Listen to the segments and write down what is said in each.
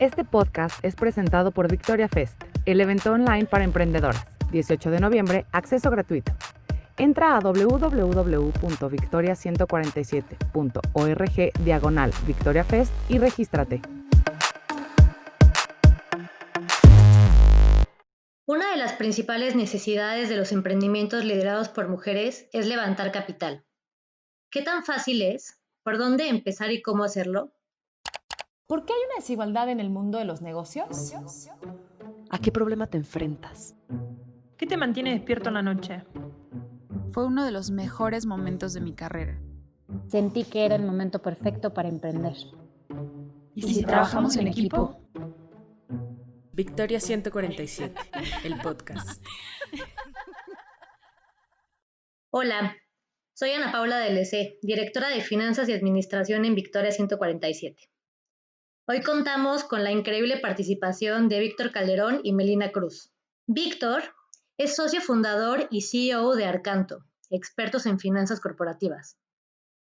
Este podcast es presentado por Victoria Fest, el evento online para emprendedoras. 18 de noviembre, acceso gratuito. Entra a www.victoria147.org/Victoria Fest y regístrate. Una de las principales necesidades de los emprendimientos liderados por mujeres es levantar capital. ¿Qué tan fácil es? ¿Por dónde empezar y cómo hacerlo? ¿Por qué hay una desigualdad en el mundo de los negocios? ¿A qué problema te enfrentas? ¿Qué te mantiene despierto en la noche? Fue uno de los mejores momentos de mi carrera. Sentí que era el momento perfecto para emprender. ¿Y si trabajamos en equipo? Victoria 147, el podcast. Hola, soy Ana Paula DLC, directora de Finanzas y Administración en Victoria 147. Hoy contamos con la increíble participación de Víctor Calderón y Melina Cruz. Víctor es socio fundador y CEO de Arcanto, expertos en finanzas corporativas.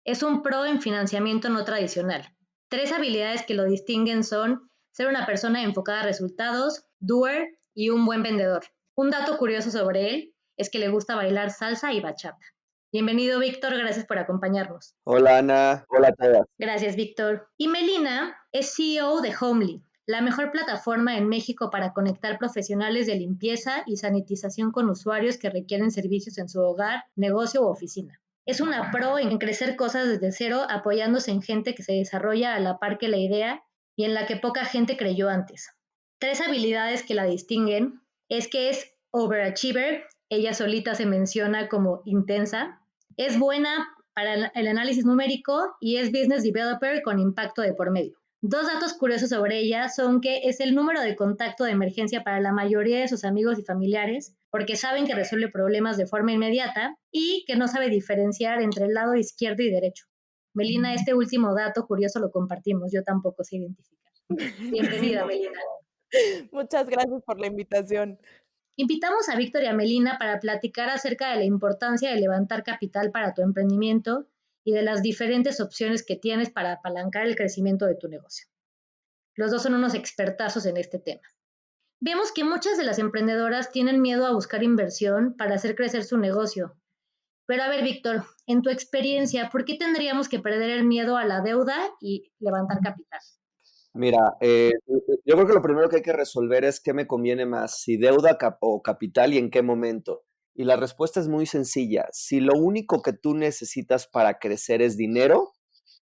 Es un pro en financiamiento no tradicional. 3 habilidades que lo distinguen son ser una persona enfocada a resultados, doer y un buen vendedor. Un dato curioso sobre él es que le gusta bailar salsa y bachata. Bienvenido, Víctor, gracias por acompañarnos. Hola Ana, hola a todas. Gracias, Víctor. Y Melina es CEO de Homely, la mejor plataforma en México para conectar profesionales de limpieza y sanitización con usuarios que requieren servicios en su hogar, negocio u oficina. Es una pro en crecer cosas desde cero, apoyándose en gente que se desarrolla a la par que la idea y en la que poca gente creyó antes. 3 habilidades que la distinguen es que es overachiever, ella solita se menciona como intensa, es buena para el análisis numérico y es business developer con impacto de por medio. 2 datos curiosos sobre ella son que es el número de contacto de emergencia para la mayoría de sus amigos y familiares, porque saben que resuelve problemas de forma inmediata y que no sabe diferenciar entre el lado izquierdo y derecho. Melina, este último dato curioso lo compartimos, yo tampoco sé identificar. Bienvenida, Melina. Muchas gracias por la invitación. Invitamos a Víctor y a Melina para platicar acerca de la importancia de levantar capital para tu emprendimiento y de las diferentes opciones que tienes para apalancar el crecimiento de tu negocio. Los dos son unos expertazos en este tema. Vemos que muchas de las emprendedoras tienen miedo a buscar inversión para hacer crecer su negocio. Pero a ver, Víctor, en tu experiencia, ¿por qué tendríamos que perder el miedo a la deuda y levantar capital? Mira, yo creo que lo primero que hay que resolver es qué me conviene más, si deuda o capital y en qué momento. Y la respuesta es muy sencilla. Si lo único que tú necesitas para crecer es dinero,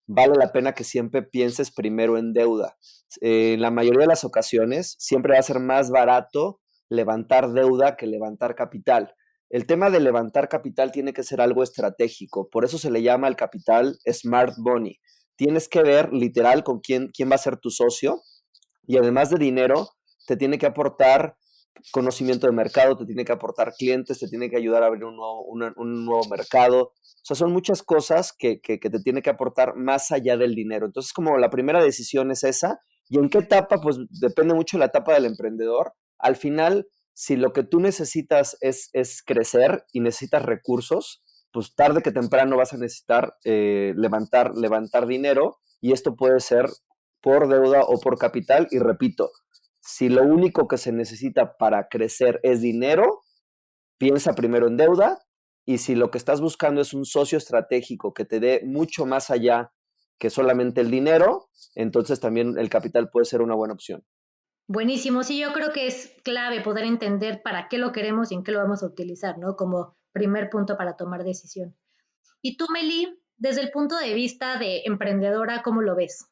vale la pena que siempre pienses primero en deuda. En la mayoría de las ocasiones siempre va a ser más barato levantar deuda que levantar capital. El tema de levantar capital tiene que ser algo estratégico, por eso se le llama al capital smart money. Tienes que ver literal con quién va a ser tu socio y además de dinero, te tiene que aportar conocimiento de mercado, te tiene que aportar clientes, te tiene que ayudar a abrir un nuevo mercado. O sea, son muchas cosas que te tiene que aportar más allá del dinero. Entonces, como la primera decisión es esa, ¿y en qué etapa? Pues depende mucho de la etapa del emprendedor. Al final, si lo que tú necesitas es crecer y necesitas recursos, pues tarde que temprano vas a necesitar levantar dinero y esto puede ser por deuda o por capital. Y repito, si lo único que se necesita para crecer es dinero, piensa primero en deuda, y si lo que estás buscando es un socio estratégico que te dé mucho más allá que solamente el dinero, entonces también el capital puede ser una buena opción. Buenísimo, sí, yo creo que es clave poder entender para qué lo queremos y en qué lo vamos a utilizar, ¿no? Como primer punto para tomar decisión. Y tú, Meli, desde el punto de vista de emprendedora, ¿cómo lo ves?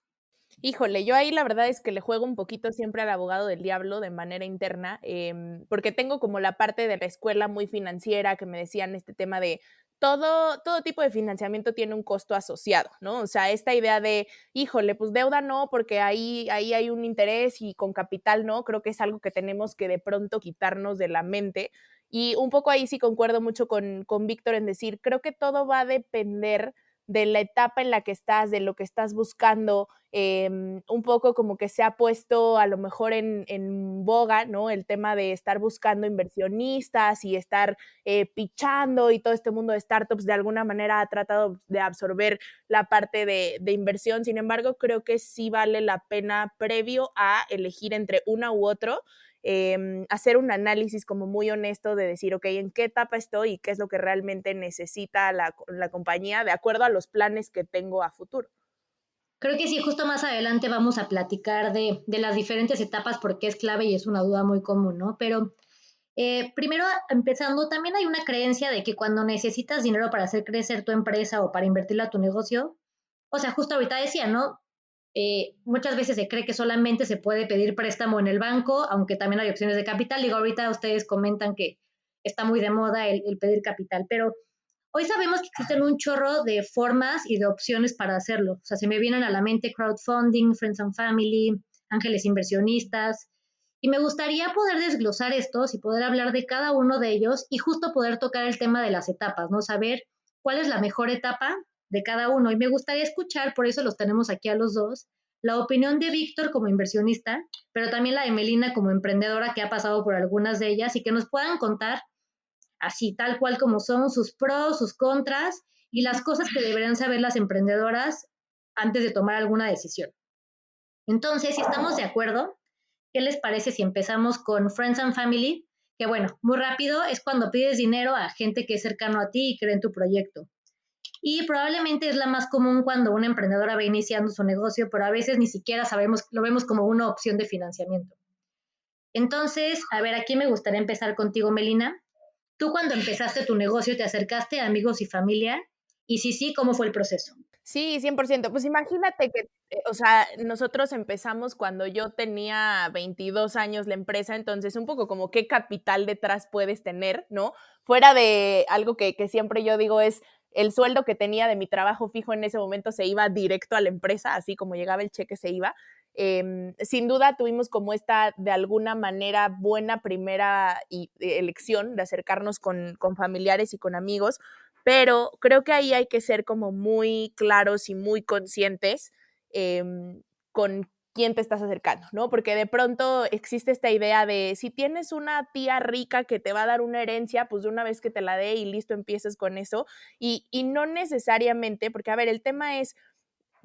Híjole, yo ahí la verdad es que le juego un poquito siempre al abogado del diablo de manera interna, porque tengo como la parte de la escuela muy financiera que me decían este tema de todo tipo de financiamiento tiene un costo asociado, ¿no? O sea, esta idea de, híjole, pues deuda no, porque ahí hay un interés y con capital no, creo que es algo que tenemos que de pronto quitarnos de la mente. Y un poco ahí sí concuerdo mucho con Víctor en decir, creo que todo va a depender de la etapa en la que estás, de lo que estás buscando, un poco como que se ha puesto a lo mejor en boga, ¿no? El tema de estar buscando inversionistas y estar pitchando, y todo este mundo de startups de alguna manera ha tratado de absorber la parte de inversión. Sin embargo, creo que sí vale la pena, previo a elegir entre una u otro, hacer un análisis como muy honesto de decir, ok, ¿en qué etapa estoy y qué es lo que realmente necesita la compañía de acuerdo a los planes que tengo a futuro? Creo que sí, justo más adelante vamos a platicar de las diferentes etapas porque es clave y es una duda muy común, ¿no? Pero primero, empezando, también hay una creencia de que cuando necesitas dinero para hacer crecer tu empresa o para invertirla a tu negocio, o sea, justo ahorita decía, ¿no? Muchas veces se cree que solamente se puede pedir préstamo en el banco, aunque también hay opciones de capital. Digo, ahorita ustedes comentan que está muy de moda el pedir capital, pero hoy sabemos que existen un chorro de formas y de opciones para hacerlo. O sea, se me vienen a la mente crowdfunding, friends and family, ángeles inversionistas, y me gustaría poder desglosar estos y poder hablar de cada uno de ellos y justo poder tocar el tema de las etapas, ¿no? Saber cuál es la mejor etapa de cada uno. Y me gustaría escuchar, por eso los tenemos aquí a los dos, la opinión de Víctor como inversionista, pero también la de Melina como emprendedora que ha pasado por algunas de ellas y que nos puedan contar así, tal cual como son, sus pros, sus contras y las cosas que deberían saber las emprendedoras antes de tomar alguna decisión. Entonces, si estamos de acuerdo, ¿qué les parece si empezamos con Friends and Family? Que bueno, muy rápido es cuando pides dinero a gente que es cercano a ti y cree en tu proyecto. Y probablemente es la más común cuando una emprendedora va iniciando su negocio, pero a veces ni siquiera sabemos, lo vemos como una opción de financiamiento. Entonces, a ver, aquí me gustaría empezar contigo, Melina. ¿Tú cuando empezaste tu negocio te acercaste a amigos y familia? Y si sí, ¿cómo fue el proceso? Sí, 100%. Pues imagínate que, o sea, nosotros empezamos cuando yo tenía 22 años la empresa, entonces un poco como qué capital detrás puedes tener, ¿no? Fuera de algo que siempre yo digo es el sueldo que tenía de mi trabajo fijo en ese momento se iba directo a la empresa, así como llegaba el cheque se iba. Sin duda tuvimos como esta, de alguna manera, buena primera elección de acercarnos con familiares y con amigos, pero creo que ahí hay que ser como muy claros y muy conscientes con quién te estás acercando, ¿no? Porque de pronto existe esta idea de si tienes una tía rica que te va a dar una herencia, pues de una vez que te la dé y listo, empiezas con eso. Y no necesariamente, porque a ver, el tema es,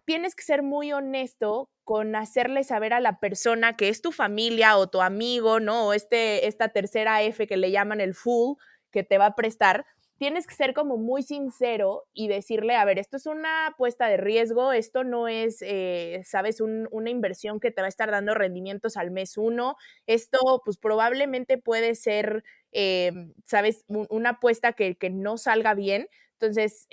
tienes que ser muy honesto con hacerle saber a la persona que es tu familia o tu amigo, ¿no? O esta tercera F que le llaman el fool, que te va a prestar. Tienes que ser como muy sincero y decirle, a ver, esto es una apuesta de riesgo, esto no es, sabes, una inversión que te va a estar dando rendimientos al mes 1, esto pues probablemente puede ser, sabes, una apuesta que no salga bien. Entonces,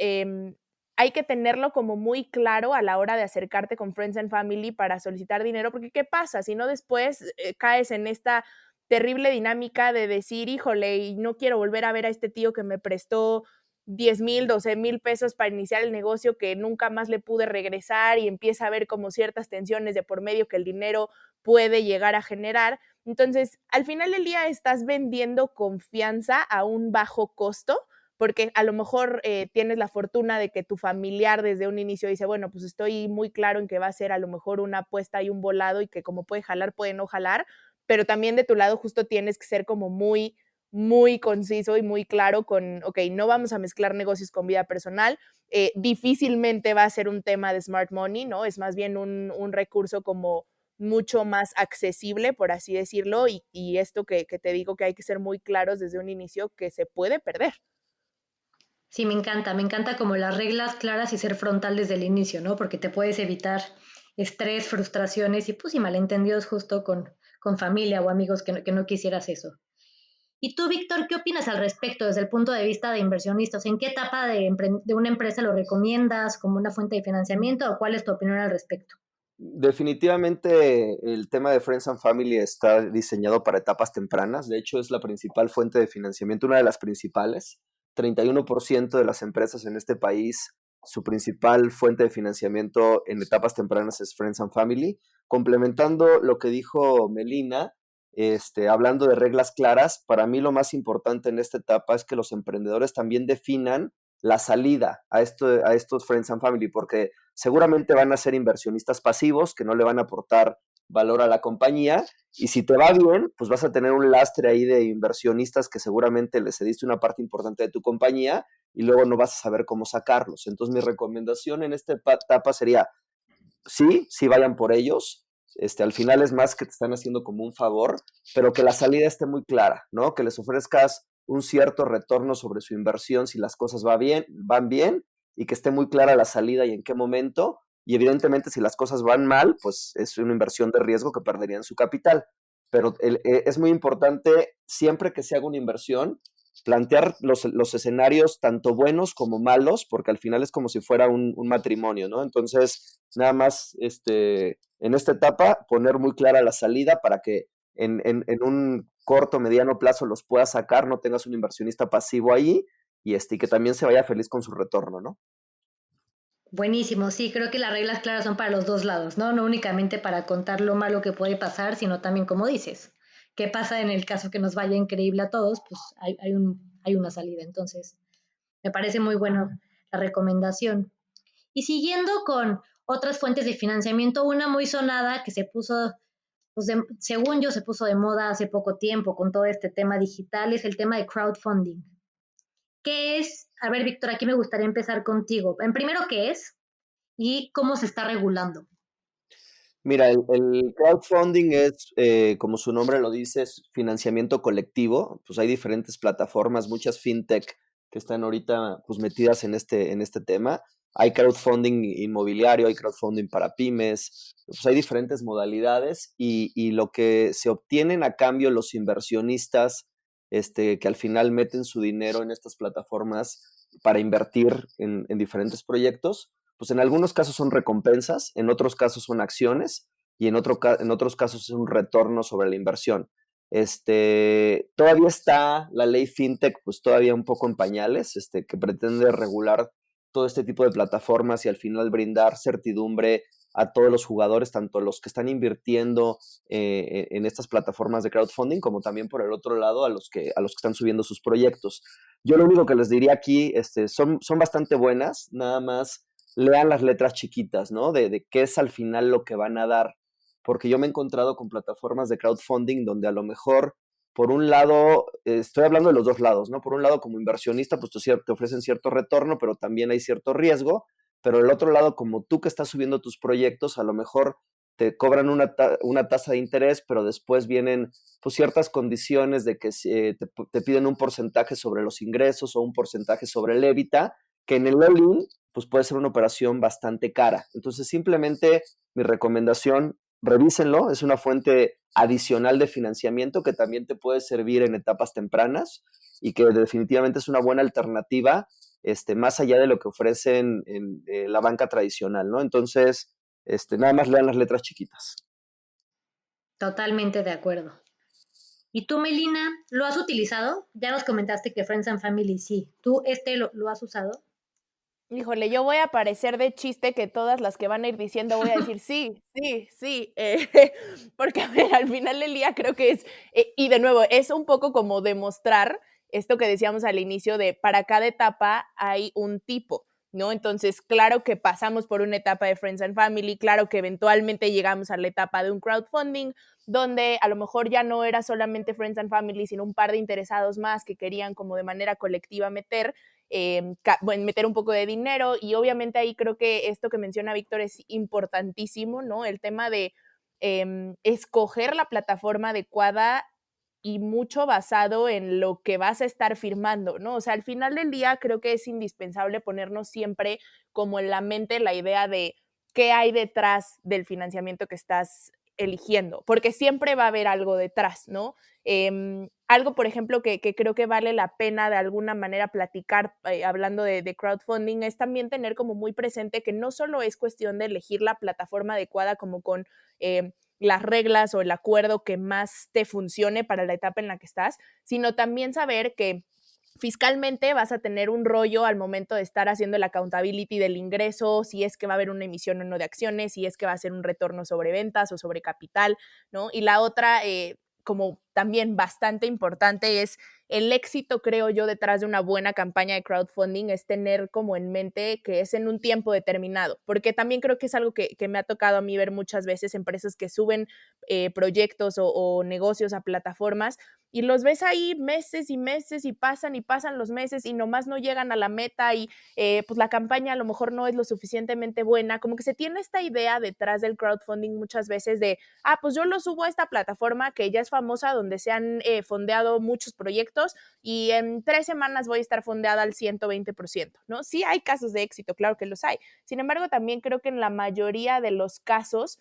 hay que tenerlo como muy claro a la hora de acercarte con Friends and Family para solicitar dinero, porque ¿qué pasa? Si no, después caes en esta terrible dinámica de decir, híjole, y no quiero volver a ver a este tío que me prestó 10,000, 12,000 pesos para iniciar el negocio que nunca más le pude regresar, y empieza a haber como ciertas tensiones de por medio que el dinero puede llegar a generar. Entonces, al final del día estás vendiendo confianza a un bajo costo, porque a lo mejor tienes la fortuna de que tu familiar desde un inicio dice, bueno, pues estoy muy claro en que va a ser a lo mejor una apuesta y un volado y que como puede jalar, puede no jalar, pero también de tu lado justo tienes que ser como muy, muy conciso y muy claro con, ok, no vamos a mezclar negocios con vida personal, difícilmente va a ser un tema de smart money, ¿no? Es más bien un recurso como mucho más accesible, por así decirlo, y esto que te digo que hay que ser muy claros desde un inicio que se puede perder. Sí, me encanta como las reglas claras y ser frontal desde el inicio, ¿no? Porque te puedes evitar estrés, frustraciones y pues y malentendidos justo con familia o amigos que no quisieras eso. Y tú, Víctor, ¿qué opinas al respecto desde el punto de vista de inversionistas? ¿En qué etapa de una empresa lo recomiendas como una fuente de financiamiento o cuál es tu opinión al respecto? Definitivamente el tema de Friends and Family está diseñado para etapas tempranas. De hecho, es la principal fuente de financiamiento, una de las principales. 31% de las empresas en este país, su principal fuente de financiamiento en etapas tempranas es Friends and Family. Complementando lo que dijo Melina, hablando de reglas claras, para mí lo más importante en esta etapa es que los emprendedores también definan la salida a estos Friends and Family, porque seguramente van a ser inversionistas pasivos que no le van a aportar valor a la compañía, y si te va bien, pues vas a tener un lastre ahí de inversionistas que seguramente les cediste una parte importante de tu compañía y luego no vas a saber cómo sacarlos. Entonces mi recomendación en esta etapa sería, sí vayan por ellos, al final es más que te están haciendo como un favor, pero que la salida esté muy clara, ¿no? Que les ofrezcas un cierto retorno sobre su inversión si las cosas van bien, y que esté muy clara la salida y en qué momento. Y evidentemente si las cosas van mal, pues es una inversión de riesgo que perderían su capital. Pero es muy importante, siempre que se haga una inversión, plantear los escenarios tanto buenos como malos, porque al final es como si fuera un matrimonio, ¿no? Entonces, nada más en esta etapa, poner muy clara la salida para que en un corto, mediano plazo los puedas sacar, no tengas un inversionista pasivo ahí, y que también se vaya feliz con su retorno, ¿no? Buenísimo, sí, creo que las reglas claras son para los dos lados, ¿no? No únicamente para contar lo malo que puede pasar, sino también, como dices, qué pasa en el caso que nos vaya increíble a todos, pues hay una salida. Entonces, me parece muy bueno la recomendación. Y siguiendo con otras fuentes de financiamiento, una muy sonada que se puso, pues según yo, se puso de moda hace poco tiempo con todo este tema digital, es el tema de crowdfunding. ¿Qué es? A ver, Víctor, aquí me gustaría empezar contigo. En primero, ¿qué es? ¿Y cómo se está regulando? Mira, el crowdfunding es, como su nombre lo dice, es financiamiento colectivo. Pues hay diferentes plataformas, muchas fintech que están ahorita pues metidas en este tema. Hay crowdfunding inmobiliario, hay crowdfunding para pymes, pues hay diferentes modalidades, y lo que se obtienen a cambio los inversionistas, que al final meten su dinero en estas plataformas para invertir en diferentes proyectos, pues en algunos casos son recompensas, en otros casos son acciones, y en otros casos es un retorno sobre la inversión. Todavía está la ley FinTech, pues todavía un poco en pañales, que pretende regular todo este tipo de plataformas y al final brindar certidumbre a todos los jugadores, tanto los que están invirtiendo en estas plataformas de crowdfunding, como también por el otro lado a los que están subiendo sus proyectos. Yo lo único que les diría aquí, son bastante buenas, nada más lean las letras chiquitas, ¿no? De qué es al final lo que van a dar. Porque yo me he encontrado con plataformas de crowdfunding donde a lo mejor, por un lado, estoy hablando de los dos lados, ¿no? Por un lado, como inversionista, pues te ofrecen cierto retorno, pero también hay cierto riesgo. Pero del otro lado, como tú que estás subiendo tus proyectos, a lo mejor te cobran una tasa de interés, pero después vienen pues ciertas condiciones de que te piden un porcentaje sobre los ingresos o un porcentaje sobre el EBITDA, que en el all-in pues puede ser una operación bastante cara. Entonces, simplemente mi recomendación, revísenlo, es una fuente adicional de financiamiento que también te puede servir en etapas tempranas y que definitivamente es una buena alternativa, más allá de lo que ofrecen en la banca tradicional, ¿no? Entonces, nada más lean las letras chiquitas. Totalmente de acuerdo. ¿Y tú, Melina, lo has utilizado? Ya nos comentaste que Friends and Family sí. ¿Tú lo has usado? Híjole, yo voy a parecer de chiste que todas las que van a ir diciendo voy a decir sí, sí, sí, porque a ver, al final del día creo que es, y de nuevo, es un poco como demostrar esto que decíamos al inicio de para cada etapa hay un tipo, ¿no? Entonces, claro que pasamos por una etapa de Friends and Family, claro que eventualmente llegamos a la etapa de un crowdfunding, donde a lo mejor ya no era solamente Friends and Family, sino un par de interesados más que querían como de manera colectiva meter un poco de dinero, y obviamente ahí creo que esto que menciona Víctor es importantísimo, ¿no? El tema de escoger la plataforma adecuada y mucho basado en lo que vas a estar firmando, ¿no? O sea, al final del día creo que es indispensable ponernos siempre como en la mente la idea de qué hay detrás del financiamiento que estás eligiendo, porque siempre va a haber algo detrás, ¿no? Algo, por ejemplo, que creo que vale la pena de alguna manera platicar, hablando de crowdfunding, es también tener como muy presente que no solo es cuestión de elegir la plataforma adecuada como con las reglas o el acuerdo que más te funcione para la etapa en la que estás, sino también saber que fiscalmente vas a tener un rollo al momento de estar haciendo el accountability del ingreso, si es que va a haber una emisión o no de acciones, si es que va a ser un retorno sobre ventas o sobre capital, ¿no? Y la otra, como también bastante importante es el éxito, creo yo, detrás de una buena campaña de crowdfunding es tener como en mente que es en un tiempo determinado, porque también creo que es algo que me ha tocado a mí ver muchas veces, empresas que suben proyectos o negocios a plataformas y los ves ahí meses y meses y pasan los meses y nomás no llegan a la meta y pues la campaña a lo mejor no es lo suficientemente buena, como que se tiene esta idea detrás del crowdfunding muchas veces de, pues yo lo subo a esta plataforma que ya es famosa, donde se han fondeado muchos proyectos y en 3 semanas voy a estar fondeada al 120%, ¿no? Sí hay casos de éxito, claro que los hay. Sin embargo, también creo que en la mayoría de los casos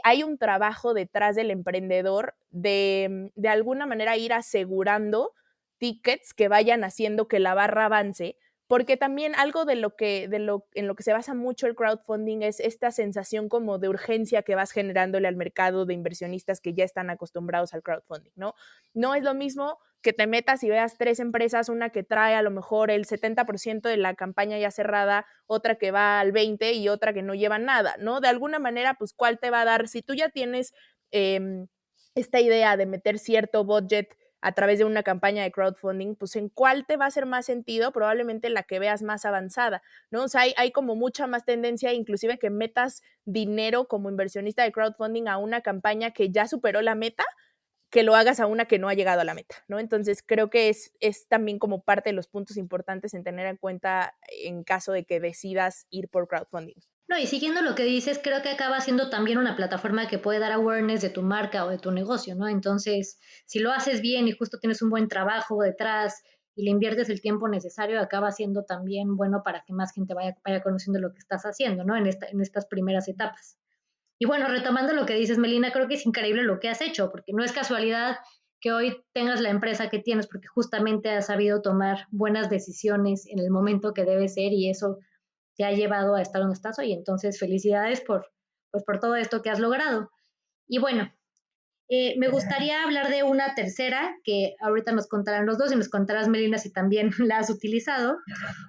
hay un trabajo detrás del emprendedor de alguna manera ir asegurando tickets que vayan haciendo que la barra avance, porque también algo en lo que se basa mucho el crowdfunding es esta sensación como de urgencia que vas generándole al mercado de inversionistas que ya están acostumbrados al crowdfunding, ¿no? No es lo mismo que te metas y veas 3 empresas, una que trae a lo mejor el 70% de la campaña ya cerrada, otra que va al 20% y otra que no lleva nada, ¿no? De alguna manera, pues, ¿cuál te va a dar? Si tú ya tienes esta idea de meter cierto budget a través de una campaña de crowdfunding, pues en cuál te va a hacer más sentido, probablemente la que veas más avanzada, ¿no? O sea, hay como mucha más tendencia, inclusive que metas dinero como inversionista de crowdfunding a una campaña que ya superó la meta, que lo hagas a una que no ha llegado a la meta, ¿no? Entonces creo que es también como parte de los puntos importantes en tener en cuenta en caso de que decidas ir por crowdfunding. No, y siguiendo lo que dices, creo que acaba siendo también una plataforma que puede dar awareness de tu marca o de tu negocio, ¿no? Entonces, si lo haces bien y justo tienes un buen trabajo detrás y le inviertes el tiempo necesario, acaba siendo también bueno para que más gente vaya conociendo lo que estás haciendo, ¿no? En estas primeras etapas. Y bueno, retomando lo que dices, Melina, creo que es increíble lo que has hecho, porque no es casualidad que hoy tengas la empresa que tienes, porque justamente has sabido tomar buenas decisiones en el momento que debe ser y eso te ha llevado a estar donde estás hoy. Entonces, felicidades por todo esto que has logrado. Y bueno, me gustaría hablar de una tercera, que ahorita nos contarán los dos y nos contarás, Melina, si también la has utilizado,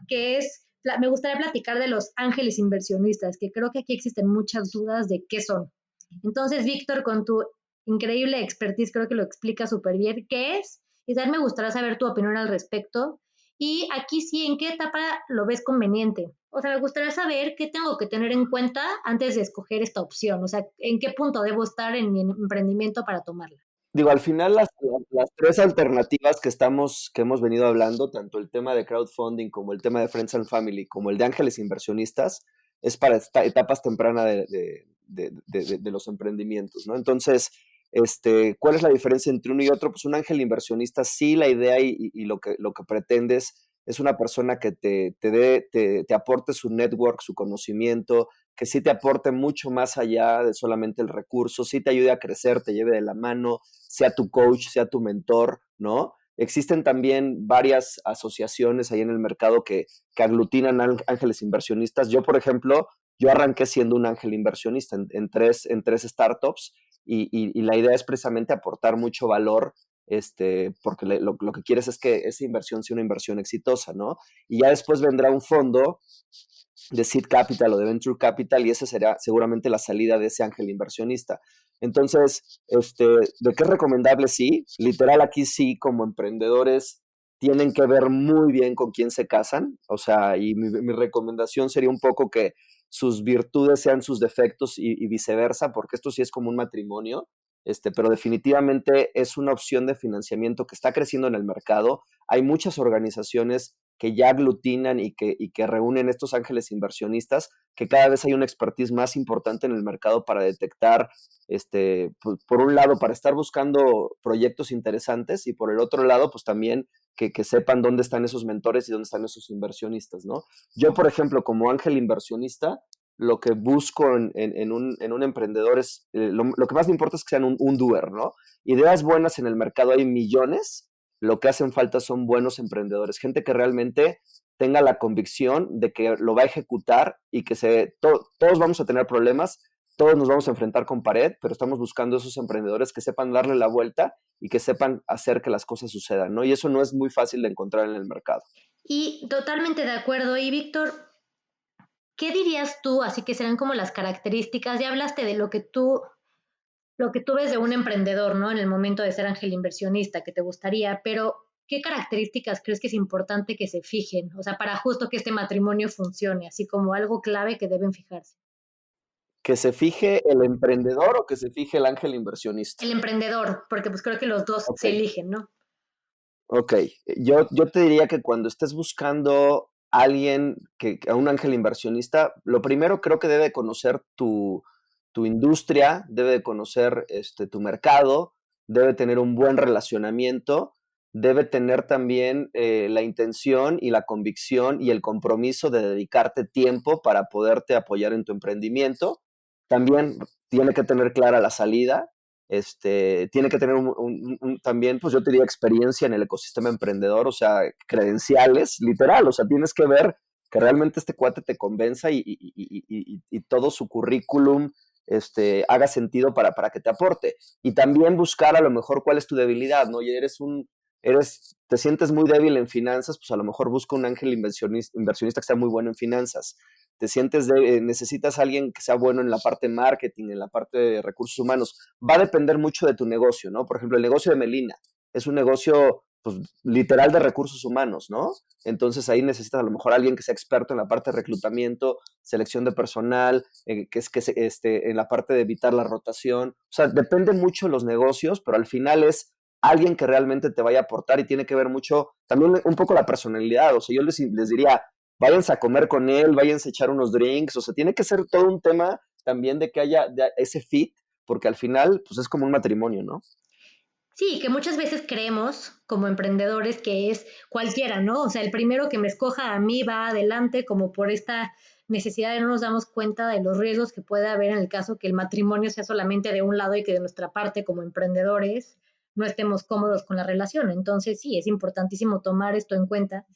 que es, me gustaría platicar de los ángeles inversionistas, que creo que aquí existen muchas dudas de qué son. Entonces, Víctor, con tu increíble expertise, creo que lo explica súper bien qué es, y también me gustaría saber tu opinión al respecto. Y aquí sí, ¿en qué etapa lo ves conveniente? O sea, me gustaría saber qué tengo que tener en cuenta antes de escoger esta opción. O sea, ¿en qué punto debo estar en mi emprendimiento para tomarla? Digo, al final las 3 alternativas que hemos venido hablando, tanto el tema de crowdfunding como el tema de Friends and Family, como el de ángeles inversionistas, es para etapas tempranas de los emprendimientos, ¿no? Entonces, ¿cuál es la diferencia entre uno y otro? Pues un ángel inversionista, sí, la idea y lo que pretendes es una persona que te aporte su network, su conocimiento, que sí te aporte mucho más allá de solamente el recurso, sí te ayude a crecer, te lleve de la mano, sea tu coach, sea tu mentor, ¿no? Existen también varias asociaciones ahí en el mercado que aglutinan ángeles inversionistas. Yo, por ejemplo, yo arranqué siendo un ángel inversionista en tres startups y la idea es precisamente aportar mucho valor, porque lo que quieres es que esa inversión sea una inversión exitosa, ¿no? Y ya después vendrá un fondo de seed capital o de venture capital y esa será seguramente la salida de ese ángel inversionista. Entonces, ¿de qué es recomendable? Sí, literal aquí sí, como emprendedores tienen que ver muy bien con quién se casan, o sea, y mi recomendación sería un poco que sus virtudes sean sus defectos y viceversa, porque esto sí es como un matrimonio, pero definitivamente es una opción de financiamiento que está creciendo en el mercado. Hay muchas organizaciones que ya aglutinan y que reúnen estos ángeles inversionistas, que cada vez hay una expertise más importante en el mercado para detectar, por un lado, para estar buscando proyectos interesantes y por el otro lado, pues también que sepan dónde están esos mentores y dónde están esos inversionistas, ¿no? Yo, por ejemplo, como ángel inversionista, lo que busco en un emprendedor es, lo que más me importa es que sean un doer, ¿no? Ideas buenas en el mercado hay millones, lo que hacen falta son buenos emprendedores, gente que realmente tenga la convicción de que lo va a ejecutar y que todos vamos a tener problemas, todos nos vamos a enfrentar con pared, pero estamos buscando esos emprendedores que sepan darle la vuelta y que sepan hacer que las cosas sucedan, ¿no? Y eso no es muy fácil de encontrar en el mercado. Y totalmente de acuerdo. Y Víctor, ¿qué dirías tú? Así que serán como las características. Ya hablaste de lo que tú lo que tú ves de un emprendedor, ¿no? En el momento de ser ángel inversionista, que te gustaría, pero ¿qué características crees que es importante que se fijen? O sea, para justo que este matrimonio funcione, así como algo clave que deben fijarse. ¿Que se fije el emprendedor o que se fije el ángel inversionista? El emprendedor, porque pues creo que los dos Ok, se eligen, ¿no? ok. Yo te diría que cuando estés buscando a alguien, a un ángel inversionista, lo primero creo que debe conocer tu industria, debe de conocer tu mercado, debe tener un buen relacionamiento, debe tener también la intención y la convicción y el compromiso de dedicarte tiempo para poderte apoyar en tu emprendimiento. También tiene que tener clara la salida, tiene que tener también, pues yo te diría, experiencia en el ecosistema emprendedor, o sea, credenciales, literal, o sea, tienes que ver que realmente este cuate te convenza y todo su currículum haga sentido para que te aporte. Y también buscar a lo mejor cuál es tu debilidad, ¿no? Y te sientes muy débil en finanzas, pues a lo mejor busca un ángel inversionista que sea muy bueno en finanzas. Necesitas a alguien que sea bueno en la parte de marketing, en la parte de recursos humanos. Va a depender mucho de tu negocio, ¿no? Por ejemplo, el negocio de Melina es un negocio, pues, literal de recursos humanos, ¿no? Entonces ahí necesitas a lo mejor alguien que sea experto en la parte de reclutamiento, selección de personal, en la parte de evitar la rotación. O sea, depende mucho de los negocios, pero al final es alguien que realmente te vaya a aportar y tiene que ver mucho, también un poco la personalidad. O sea, yo les diría, váyanse a comer con él, váyanse a echar unos drinks, o sea, tiene que ser todo un tema también de que haya ese fit, porque al final, pues es como un matrimonio, ¿no? Sí, que muchas veces creemos como emprendedores que es cualquiera, ¿no? O sea, el primero que me escoja a mí va adelante como por esta necesidad de no nos damos cuenta de los riesgos que puede haber en el caso que el matrimonio sea solamente de un lado y que de nuestra parte como emprendedores no estemos cómodos con la relación. Entonces, sí, es importantísimo tomar esto en cuenta.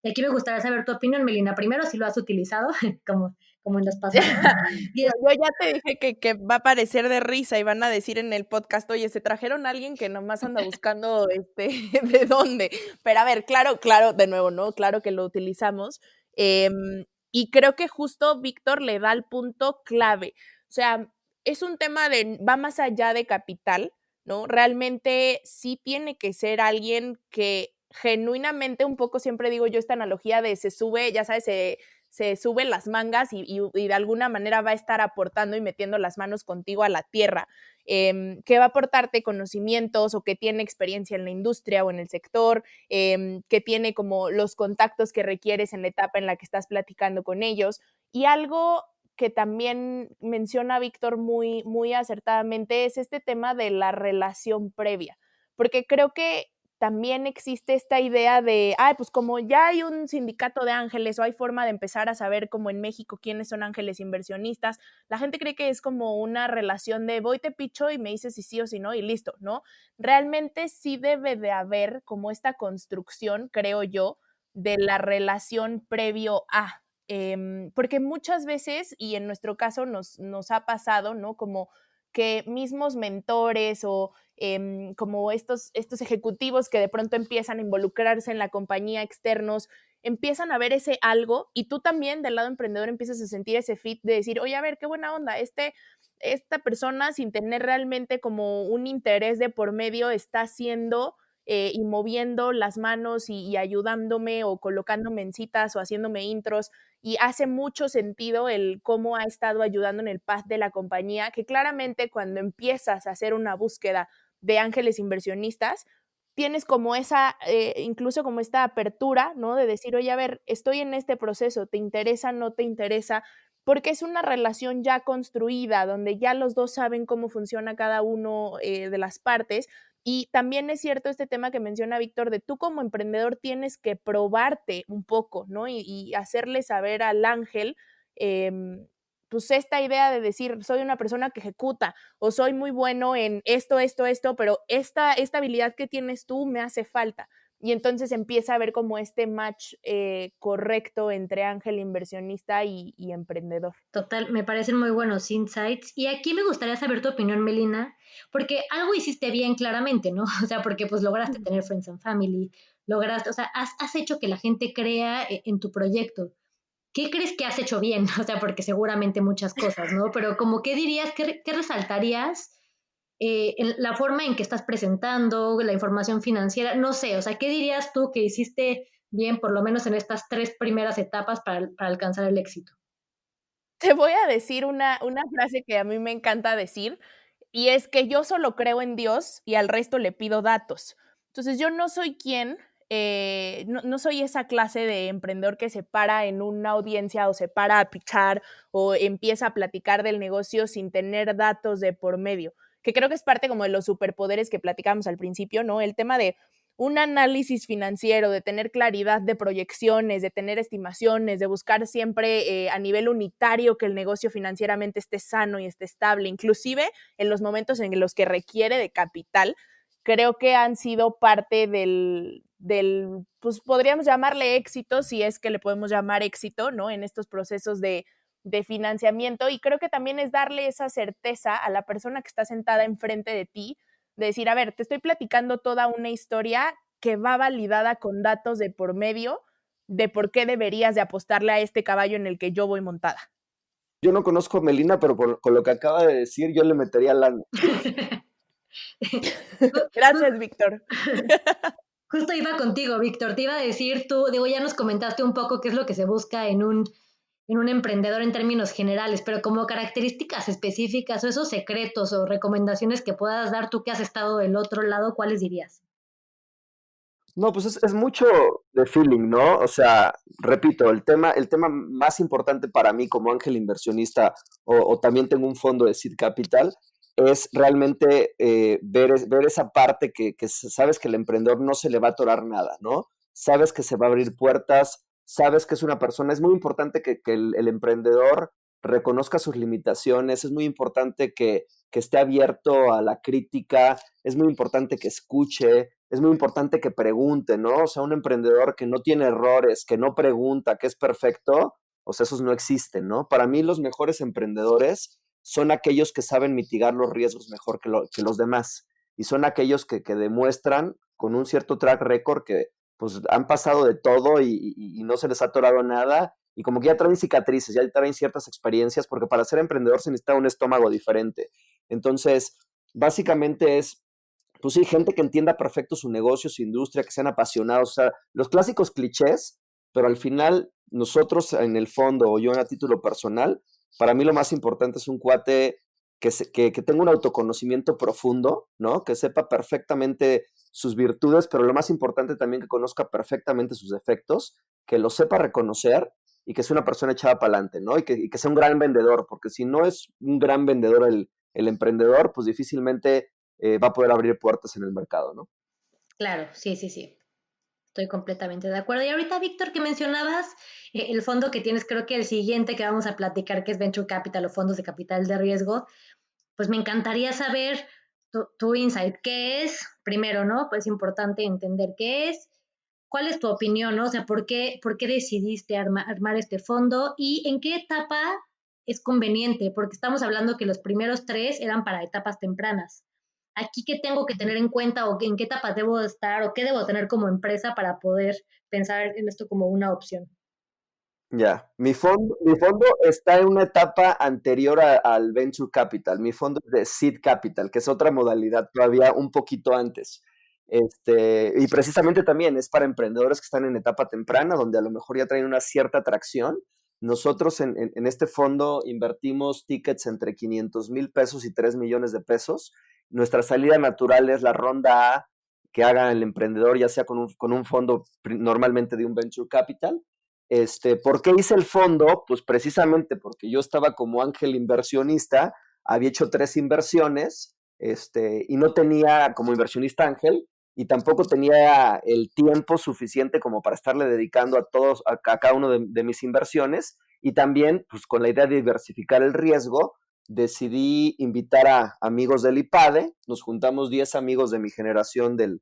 Y aquí me gustaría saber tu opinión, Melina. Primero, si lo has utilizado, como en las pasadas. Yo ya te dije que va a parecer de risa y van a decir en el podcast, oye, se trajeron a alguien que nomás anda buscando de dónde. Pero a ver, claro, de nuevo, ¿no? Claro que lo utilizamos. Y creo que justo Víctor le da el punto clave. O sea, es un tema va más allá de capital, ¿no? Realmente sí tiene que ser alguien que genuinamente, un poco siempre digo yo esta analogía de se sube, ya sabes, se sube las mangas y de alguna manera va a estar aportando y metiendo las manos contigo a la tierra, que va a aportarte conocimientos o que tiene experiencia en la industria o en el sector, que tiene como los contactos que requieres en la etapa en la que estás platicando con ellos. Y algo que también menciona Víctor muy, muy acertadamente es este tema de la relación previa, porque creo que también existe esta idea de, pues como ya hay un sindicato de ángeles o hay forma de empezar a saber como en México quiénes son ángeles inversionistas, la gente cree que es como una relación de voy, te picho y me dices si sí o si no y listo, ¿no? Realmente sí debe de haber como esta construcción, creo yo, de la relación previo a, porque muchas veces, y en nuestro caso nos ha pasado, ¿no? Como que mismos mentores o como estos ejecutivos que de pronto empiezan a involucrarse en la compañía, externos, empiezan a ver ese algo y tú también del lado emprendedor empiezas a sentir ese fit de decir, oye, a ver, qué buena onda, esta persona sin tener realmente como un interés de por medio está haciendo y moviendo las manos y ayudándome o colocándome en citas o haciéndome intros y hace mucho sentido el cómo ha estado ayudando en el path de la compañía, que claramente cuando empiezas a hacer una búsqueda de ángeles inversionistas, tienes como esa, incluso como esta apertura, ¿no? De decir, oye, a ver, estoy en este proceso, ¿te interesa, no te interesa? Porque es una relación ya construida, donde ya los dos saben cómo funciona cada uno de las partes. Y también es cierto este tema que menciona Víctor, de tú como emprendedor tienes que probarte un poco, ¿no? Y hacerle saber al ángel, pues esta idea de decir, soy una persona que ejecuta o soy muy bueno en esto, pero esta habilidad que tienes tú me hace falta. Y entonces empieza a ver como este match correcto entre ángel inversionista y emprendedor. Total, me parecen muy buenos insights. Y aquí me gustaría saber tu opinión, Melina, porque algo hiciste bien claramente, ¿no? O sea, porque pues lograste tener Friends and Family, o sea, has hecho que la gente crea en tu proyecto. ¿Qué crees que has hecho bien? O sea, porque seguramente muchas cosas, ¿no? Pero como, ¿qué dirías, qué resaltarías en la forma en que estás presentando, la información financiera, no sé, o sea, ¿qué dirías tú que hiciste bien, por lo menos en estas 3 primeras etapas para alcanzar el éxito? Te voy a decir una frase que a mí me encanta decir, y es que yo solo creo en Dios y al resto le pido datos. Entonces, yo no soy quien, no soy esa clase de emprendedor que se para en una audiencia o se para a pitchar o empieza a platicar del negocio sin tener datos de por medio, que creo que es parte como de los superpoderes que platicamos al principio, ¿no? El tema de un análisis financiero, de tener claridad de proyecciones, de tener estimaciones, de buscar siempre a nivel unitario que el negocio financieramente esté sano y esté estable, inclusive en los momentos en los que requiere de capital, creo que han sido parte pues podríamos llamarle éxito, si es que le podemos llamar éxito, ¿no? En estos procesos de financiamiento, y creo que también es darle esa certeza a la persona que está sentada enfrente de ti, de decir, a ver, te estoy platicando toda una historia que va validada con datos de por medio de por qué deberías de apostarle a este caballo en el que yo voy montada. Yo no conozco a Melina, pero con lo que acaba de decir, yo le metería lana. Gracias, Víctor. Justo iba contigo, Víctor. Te iba a decir, tú, digo, ya nos comentaste un poco qué es lo que se busca en un emprendedor en términos generales, pero como características específicas o esos secretos o recomendaciones que puedas dar tú que has estado del otro lado, ¿cuáles dirías? No, pues es mucho de feeling, ¿no? O sea, repito, el tema más importante para mí como ángel inversionista, o también tengo un fondo de seed capital, es realmente ver esa parte que sabes que el emprendedor no se le va a atorar nada, ¿no? Sabes que se va a abrir puertas, sabes que es una persona, es muy importante que el emprendedor reconozca sus limitaciones, es muy importante que esté abierto a la crítica, es muy importante que escuche, es muy importante que pregunte, ¿no? O sea, un emprendedor que no tiene errores, que no pregunta, que es perfecto, o sea, esos no existen, ¿no? Para mí los mejores emprendedores son aquellos que saben mitigar los riesgos mejor que los demás, y son aquellos que demuestran con un cierto track record que pues han pasado de todo y no se les ha atorado nada, y como que ya traen cicatrices, ya traen ciertas experiencias, porque para ser emprendedor se necesita un estómago diferente. Entonces, básicamente es, pues sí, gente que entienda perfecto su negocio, su industria, que sean apasionados, o sea, los clásicos clichés, pero al final nosotros en el fondo, o yo a título personal, para mí lo más importante es un cuate que tenga un autoconocimiento profundo, ¿no? Que sepa perfectamente sus virtudes, pero lo más importante también que conozca perfectamente sus defectos, que lo sepa reconocer y que sea una persona echada para adelante, ¿no? Y que sea un gran vendedor, porque si no es un gran vendedor el emprendedor, pues difícilmente va a poder abrir puertas en el mercado, ¿no? Claro, sí, sí, sí. Estoy completamente de acuerdo. Y ahorita, Víctor, que mencionabas el fondo que tienes, creo que el siguiente que vamos a platicar, que es Venture Capital o fondos de capital de riesgo, pues me encantaría saber tu insight. ¿Qué es? Primero, ¿no? Pues es importante entender qué es. ¿Cuál es tu opinión, no? O sea, ¿por qué decidiste armar este fondo y en qué etapa es conveniente? Porque estamos hablando que los primeros 3 eran para etapas tempranas. Aquí, ¿qué tengo que tener en cuenta o en qué etapa debo estar o qué debo tener como empresa para poder pensar en esto como una opción? Ya, mi fondo está en una etapa anterior al Venture Capital. Mi fondo es de Seed Capital, que es otra modalidad todavía un poquito antes. Y precisamente también es para emprendedores que están en etapa temprana, donde a lo mejor ya traen una cierta atracción. Nosotros en este fondo invertimos tickets entre 500,000 pesos y 3 millones de pesos. Nuestra salida natural es la ronda A que haga el emprendedor, ya sea con un fondo normalmente de un Venture Capital. ¿Por qué hice el fondo? Pues precisamente porque yo estaba como ángel inversionista, había hecho 3 inversiones, y no tenía como inversionista ángel, y tampoco tenía el tiempo suficiente como para estarle dedicando a cada uno de mis inversiones, y también, pues con la idea de diversificar el riesgo, decidí invitar a amigos del IPADE, nos juntamos 10 amigos de mi generación del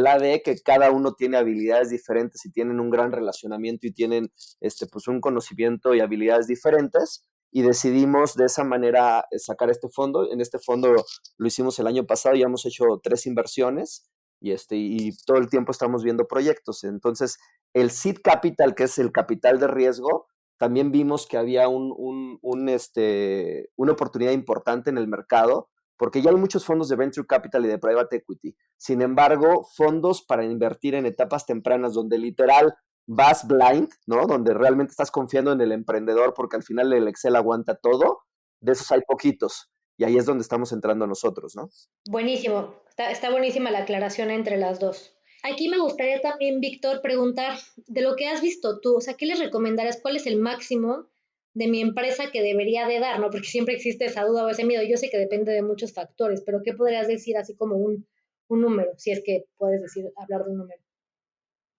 ADE, que cada uno tiene habilidades diferentes y tienen un gran relacionamiento y tienen pues un conocimiento y habilidades diferentes, y decidimos de esa manera sacar este fondo. En este fondo lo hicimos el año pasado, ya hemos hecho 3 inversiones y todo el tiempo estamos viendo proyectos. Entonces, el Seed Capital, que es el capital de riesgo, también vimos que había una oportunidad importante en el mercado, porque ya hay muchos fondos de venture capital y de private equity. Sin embargo, fondos para invertir en etapas tempranas donde literal vas blind, ¿no? Donde realmente estás confiando en el emprendedor porque al final el Excel aguanta todo, de esos hay poquitos. Y ahí es donde estamos entrando nosotros, ¿no? Buenísimo, está buenísima la aclaración entre las dos. Aquí me gustaría también, Víctor, preguntar de lo que has visto tú, o sea, ¿qué les recomendarías? ¿Cuál es el máximo de mi empresa que debería de dar, ¿no? Porque siempre existe esa duda o ese miedo. Yo sé que depende de muchos factores, pero ¿qué podrías decir así como un número, si es que puedes hablar de un número?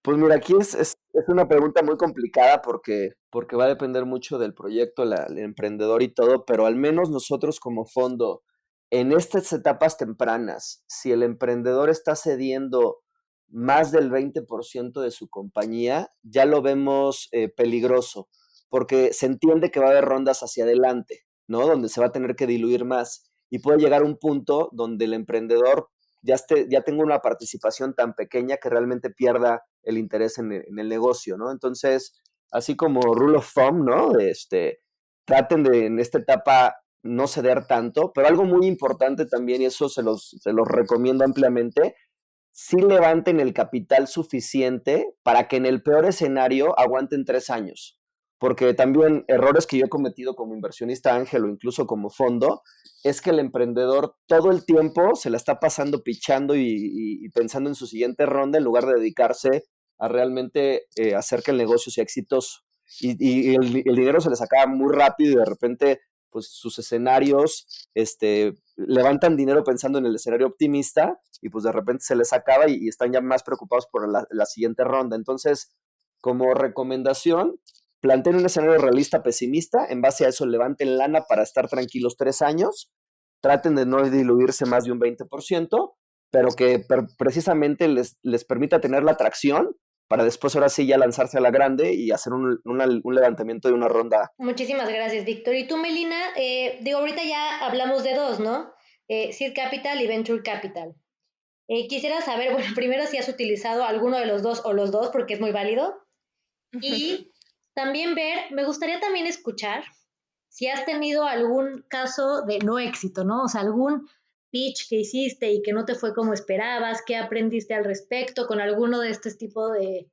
Pues mira, aquí es una pregunta muy complicada porque va a depender mucho del proyecto, el emprendedor y todo, pero al menos nosotros como fondo, en estas etapas tempranas, si el emprendedor está cediendo más del 20% de su compañía, ya lo vemos peligroso, porque se entiende que va a haber rondas hacia adelante, ¿no? Donde se va a tener que diluir más y puede llegar un punto donde el emprendedor ya tenga una participación tan pequeña que realmente pierda el interés en el negocio, ¿no? Entonces, así como rule of thumb, ¿no? Traten de en esta etapa no ceder tanto, pero algo muy importante también, y eso se los recomiendo ampliamente, sí levanten el capital suficiente para que en el peor escenario aguanten 3 años. Porque también errores que yo he cometido como inversionista ángel o incluso como fondo, es que el emprendedor todo el tiempo se la está pasando pichando y pensando en su siguiente ronda en lugar de dedicarse a realmente hacer que el negocio sea exitoso. Y el dinero se les acaba muy rápido y de repente pues sus escenarios levantan dinero pensando en el escenario optimista y pues de repente se les acaba y están ya más preocupados por la siguiente ronda. Entonces, como recomendación, planteen un escenario realista pesimista, en base a eso levanten lana para estar tranquilos 3 años, traten de no diluirse más de un 20%, pero que precisamente les permita tener la atracción para después ahora sí ya lanzarse a la grande y hacer un levantamiento de una ronda. Muchísimas gracias, Víctor. Y tú, Melina, ahorita ya hablamos de dos, ¿no? Seed Capital y Venture Capital. Quisiera saber, bueno, primero si has utilizado alguno de los dos o los dos, porque es muy válido. Y también me gustaría también escuchar si has tenido algún caso de no éxito, ¿no? O sea, algún pitch que hiciste y que no te fue como esperabas, qué aprendiste al respecto con alguno de este tipo de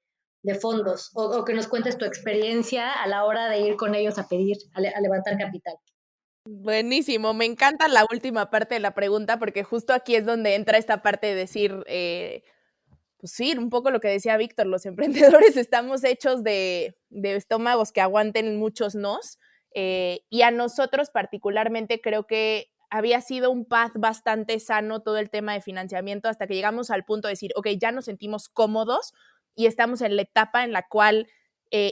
fondos, o que nos cuentes tu experiencia a la hora de ir con ellos a pedir, a levantar capital. Buenísimo, me encanta la última parte de la pregunta porque justo aquí es donde entra esta parte de decir, pues sí, un poco lo que decía Víctor, los emprendedores estamos hechos de estómagos que aguanten muchos nos, y a nosotros particularmente creo que había sido un path bastante sano todo el tema de financiamiento hasta que llegamos al punto de decir, ok, ya nos sentimos cómodos y estamos en la etapa en la cual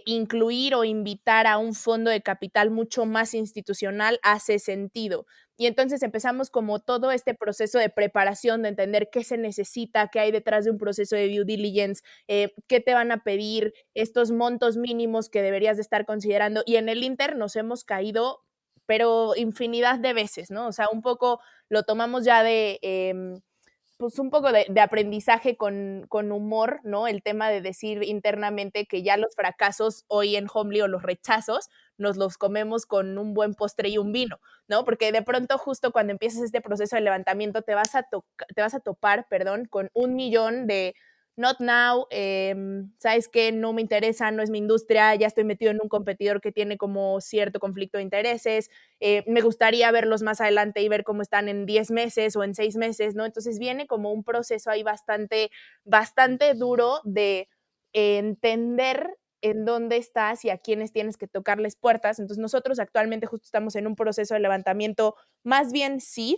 incluir o invitar a un fondo de capital mucho más institucional hace sentido. Y entonces empezamos como todo este proceso de preparación, de entender qué se necesita, qué hay detrás de un proceso de due diligence, qué te van a pedir, estos montos mínimos que deberías de estar considerando. Y en el Inter nos hemos caído, pero infinidad de veces, ¿no? O sea, un poco lo tomamos ya de... pues un poco de aprendizaje con humor, ¿no? El tema de decir internamente que ya los fracasos hoy en Homely o los rechazos nos los comemos con un buen postre y un vino, ¿no? Porque de pronto justo cuando empiezas este proceso de levantamiento te vas a topar, con 1 millón de not now, ¿sabes qué? No me interesa, no es mi industria, ya estoy metido en un competidor que tiene como cierto conflicto de intereses, me gustaría verlos más adelante y ver cómo están en 10 meses o en 6 meses, ¿no? Entonces viene como un proceso ahí bastante duro de entender en dónde estás y a quiénes tienes que tocarles puertas. Entonces nosotros actualmente justo estamos en un proceso de levantamiento más bien seed,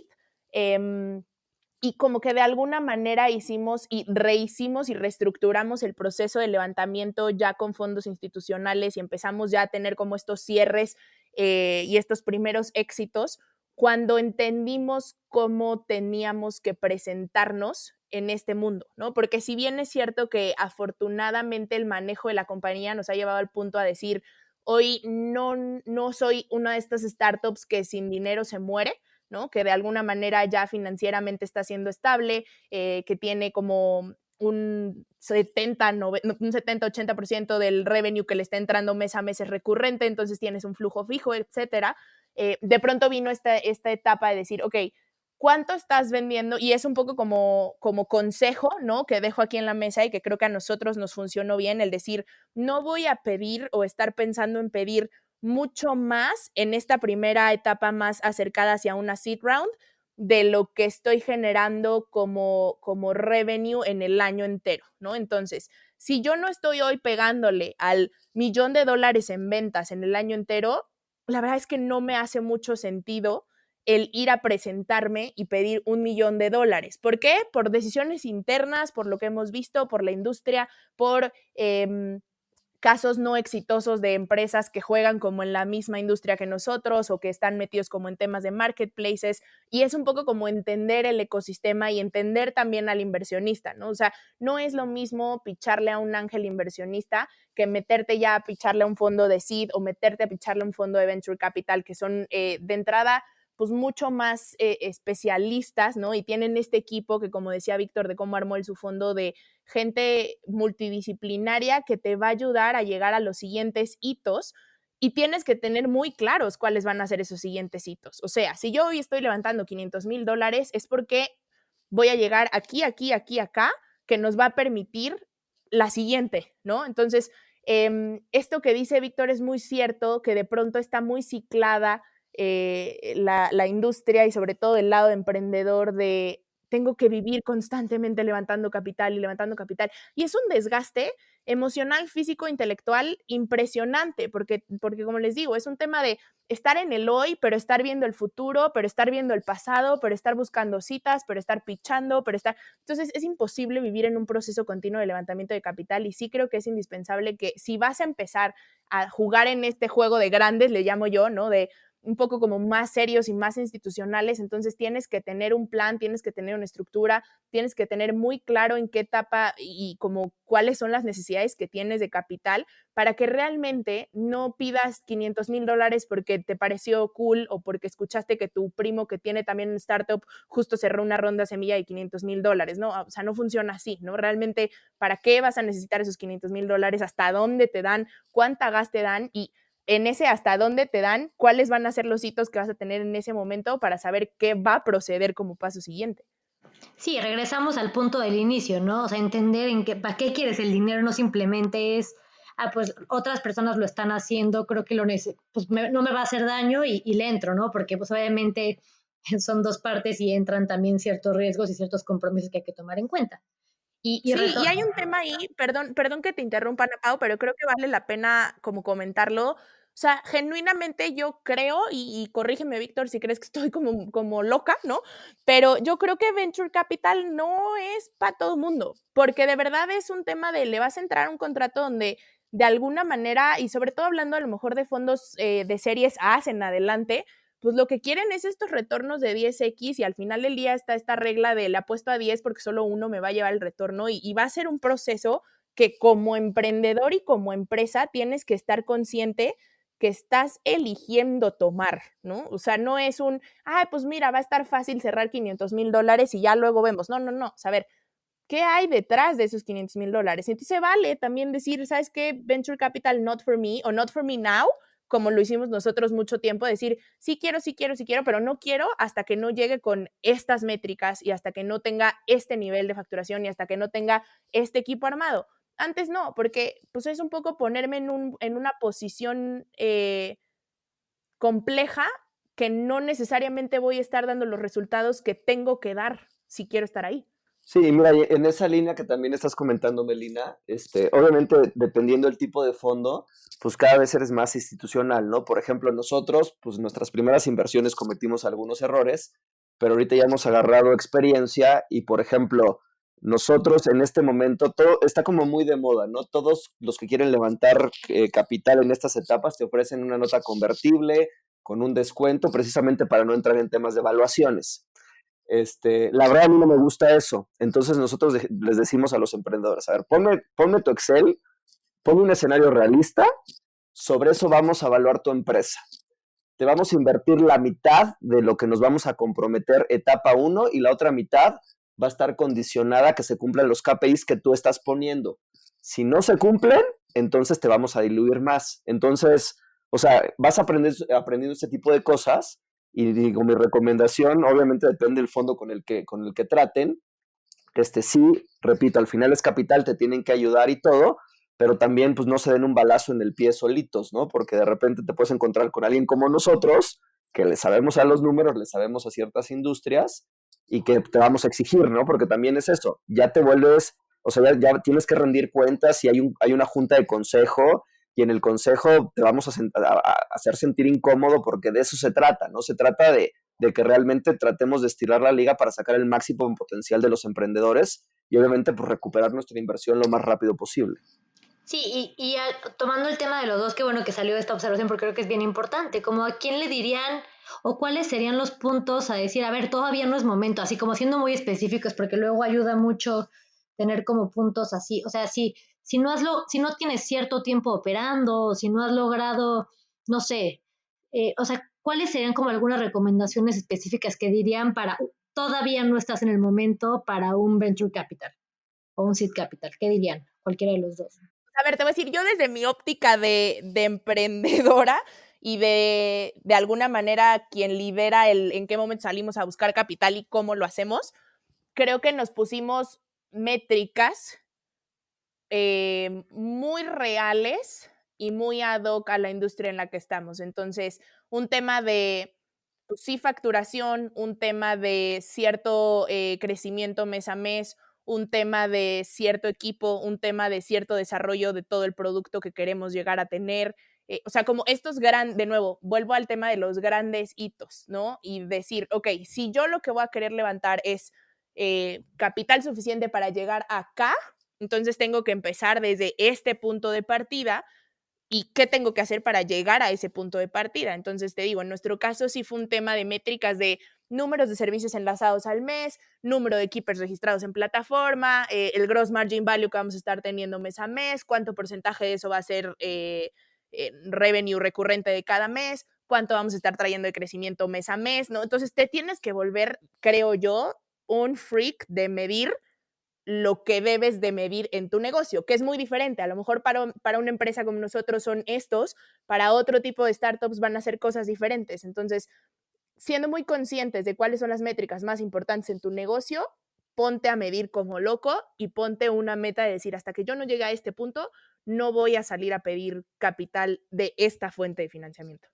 y como que de alguna manera hicimos y rehicimos y reestructuramos el proceso de levantamiento ya con fondos institucionales y empezamos ya a tener como estos cierres y estos primeros éxitos cuando entendimos cómo teníamos que presentarnos en este mundo, ¿no? Porque si bien es cierto que afortunadamente el manejo de la compañía nos ha llevado al punto a decir, hoy no soy una de estas startups que sin dinero se muere, ¿no? Que de alguna manera ya financieramente está siendo estable, que tiene como un 70-80% del revenue que le está entrando mes a mes es recurrente, entonces tienes un flujo fijo, etcétera. De pronto vino esta etapa de decir, ok, cuánto estás vendiendo, y es un poco como consejo, ¿no? Que dejo aquí en la mesa y que creo que a nosotros nos funcionó bien, el decir, no voy a pedir o estar pensando en pedir mucho más en esta primera etapa más acercada hacia una seed round de lo que estoy generando como revenue en el año entero, ¿no? Entonces, si yo no estoy hoy pegándole al $1,000,000 en ventas en el año entero, la verdad es que no me hace mucho sentido el ir a presentarme y pedir $1,000,000. ¿Por qué? Por decisiones internas, por lo que hemos visto, por la industria, por casos no exitosos de empresas que juegan como en la misma industria que nosotros o que están metidos como en temas de marketplaces, y es un poco como entender el ecosistema y entender también al inversionista, ¿no? O sea, no es lo mismo picharle a un ángel inversionista que meterte ya a picharle a un fondo de seed o meterte a picharle a un fondo de venture capital, que son de entrada pues mucho más especialistas, ¿no? Y tienen este equipo que, como decía Víctor, de cómo armó él su fondo, de gente multidisciplinaria que te va a ayudar a llegar a los siguientes hitos, y tienes que tener muy claros cuáles van a ser esos siguientes hitos. O sea, si yo hoy estoy levantando $500,000 es porque voy a llegar aquí, acá, que nos va a permitir la siguiente, ¿no? Entonces, esto que dice Víctor es muy cierto, que de pronto está muy ciclada la industria y sobre todo el lado emprendedor de tengo que vivir constantemente levantando capital. Y es un desgaste emocional, físico, intelectual impresionante, porque como les digo, es un tema de estar en el hoy, pero estar viendo el futuro, pero estar viendo el pasado, pero estar buscando citas, pero estar pitchando, Entonces es imposible vivir en un proceso continuo de levantamiento de capital, y sí creo que es indispensable que si vas a empezar a jugar en este juego de grandes, le llamo yo, ¿no? De un poco como más serios y más institucionales, entonces tienes que tener un plan, tienes que tener una estructura, tienes que tener muy claro en qué etapa y como cuáles son las necesidades que tienes de capital para que realmente no pidas $500,000 porque te pareció cool o porque escuchaste que tu primo que tiene también un startup justo cerró una ronda semilla de $500,000, ¿no? O sea, no funciona así, ¿no? Realmente, ¿para qué vas a necesitar esos $500,000? ¿Hasta dónde te dan? ¿Cuánta gas te dan? Y en ese hasta dónde te dan, cuáles van a ser los hitos que vas a tener en ese momento para saber qué va a proceder como paso siguiente. Sí, regresamos al punto del inicio, ¿no? O sea, entender para qué quieres el dinero, no simplemente es, pues otras personas lo están haciendo, creo que pues no me va a hacer daño y le entro, ¿no? Porque pues obviamente son dos partes y entran también ciertos riesgos y ciertos compromisos que hay que tomar en cuenta. Y hay un tema ahí, perdón que te interrumpa, Ana Pau, pero creo que vale la pena como comentarlo. O sea, genuinamente yo creo, y corrígeme, Víctor, si crees que estoy como loca, ¿no? Pero yo creo que Venture Capital no es para todo el mundo, porque de verdad es un tema de le vas a entrar a un contrato donde de alguna manera, y sobre todo hablando a lo mejor de fondos de series A en adelante, pues lo que quieren es estos retornos de 10x, y al final del día está esta regla de le apuesto a 10 porque solo uno me va a llevar el retorno, y va a ser un proceso que como emprendedor y como empresa tienes que estar consciente que estás eligiendo tomar, ¿no? O sea, no es pues mira, va a estar fácil cerrar $500,000 y ya luego vemos. No. O sea, a ver, ¿qué hay detrás de esos $500,000? Entonces se vale también decir, ¿sabes qué? Venture capital not for me o not for me now, como lo hicimos nosotros mucho tiempo, decir, sí quiero, pero no quiero hasta que no llegue con estas métricas y hasta que no tenga este nivel de facturación y hasta que no tenga este equipo armado. Antes no, porque pues es un poco ponerme en una posición compleja que no necesariamente voy a estar dando los resultados que tengo que dar si quiero estar ahí. Sí, mira, en esa línea que también estás comentando, Melina, obviamente dependiendo del tipo de fondo, pues cada vez eres más institucional, ¿no? Por ejemplo, nosotros, pues nuestras primeras inversiones cometimos algunos errores, pero ahorita ya hemos agarrado experiencia y, por ejemplo, nosotros en este momento, todo está como muy de moda, ¿no? Todos los que quieren levantar capital en estas etapas te ofrecen una nota convertible con un descuento precisamente para no entrar en temas de evaluaciones. La verdad a mí no me gusta eso. Entonces nosotros les decimos a los emprendedores, a ver, ponme tu Excel, ponme un escenario realista, sobre eso vamos a evaluar tu empresa. Te vamos a invertir la mitad de lo que nos vamos a comprometer etapa 1 y la otra mitad va a estar condicionada a que se cumplan los KPIs que tú estás poniendo. Si no se cumplen, entonces te vamos a diluir más. Entonces, o sea, vas aprendiendo este tipo de cosas Y digo, mi recomendación, obviamente depende del fondo con el que traten. Sí, repito, al final es capital, te tienen que ayudar y todo, pero también pues no se den un balazo en el pie solitos, ¿no? Porque de repente te puedes encontrar con alguien como nosotros, que le sabemos a los números, le sabemos a ciertas industrias y que te vamos a exigir, ¿no? Porque también es eso, ya te vuelves, o sea, ya tienes que rendir cuentas y hay una junta de consejo y en el consejo te vamos a hacer sentir incómodo porque de eso se trata, ¿no? Se trata de que realmente tratemos de estirar la liga para sacar el máximo potencial de los emprendedores y obviamente pues recuperar nuestra inversión lo más rápido posible. Sí, tomando el tema de los dos, qué bueno que salió esta observación porque creo que es bien importante, como a quién le dirían o cuáles serían los puntos a decir, a ver, todavía no es momento, así como siendo muy específicos, porque luego ayuda mucho tener como puntos así, o sea, si no tienes cierto tiempo operando, o si no has logrado, no sé, o sea, ¿cuáles serían como algunas recomendaciones específicas que dirían para, todavía no estás en el momento para un venture capital o un seed capital? ¿Qué dirían? Cualquiera de los dos. A ver, te voy a decir, yo desde mi óptica de emprendedora y de alguna manera quien lidera en qué momento salimos a buscar capital y cómo lo hacemos, creo que nos pusimos métricas muy reales y muy ad hoc a la industria en la que estamos. Entonces, un tema de, pues, sí, facturación, un tema de cierto crecimiento mes a mes, un tema de cierto equipo, un tema de cierto desarrollo de todo el producto que queremos llegar a tener. O sea, como estos de nuevo, vuelvo al tema de los grandes hitos, ¿no? Y decir, ok, si yo lo que voy a querer levantar es capital suficiente para llegar acá, entonces tengo que empezar desde este punto de partida. ¿Y qué tengo que hacer para llegar a ese punto de partida? Entonces, te digo, en nuestro caso sí fue un tema de métricas de números de servicios enlazados al mes, número de keepers registrados en plataforma, el gross margin value que vamos a estar teniendo mes a mes, cuánto porcentaje de eso va a ser revenue recurrente de cada mes, cuánto vamos a estar trayendo de crecimiento mes a mes, ¿no? Entonces, te tienes que volver, creo yo, un freak de medir lo que debes de medir en tu negocio, que es muy diferente. A lo mejor para una empresa como nosotros son estos, para otro tipo de startups van a ser cosas diferentes. Entonces, siendo muy conscientes de cuáles son las métricas más importantes en tu negocio, ponte a medir como loco y ponte una meta de decir, hasta que yo no llegue a este punto, no voy a salir a pedir capital de esta fuente de financiamiento.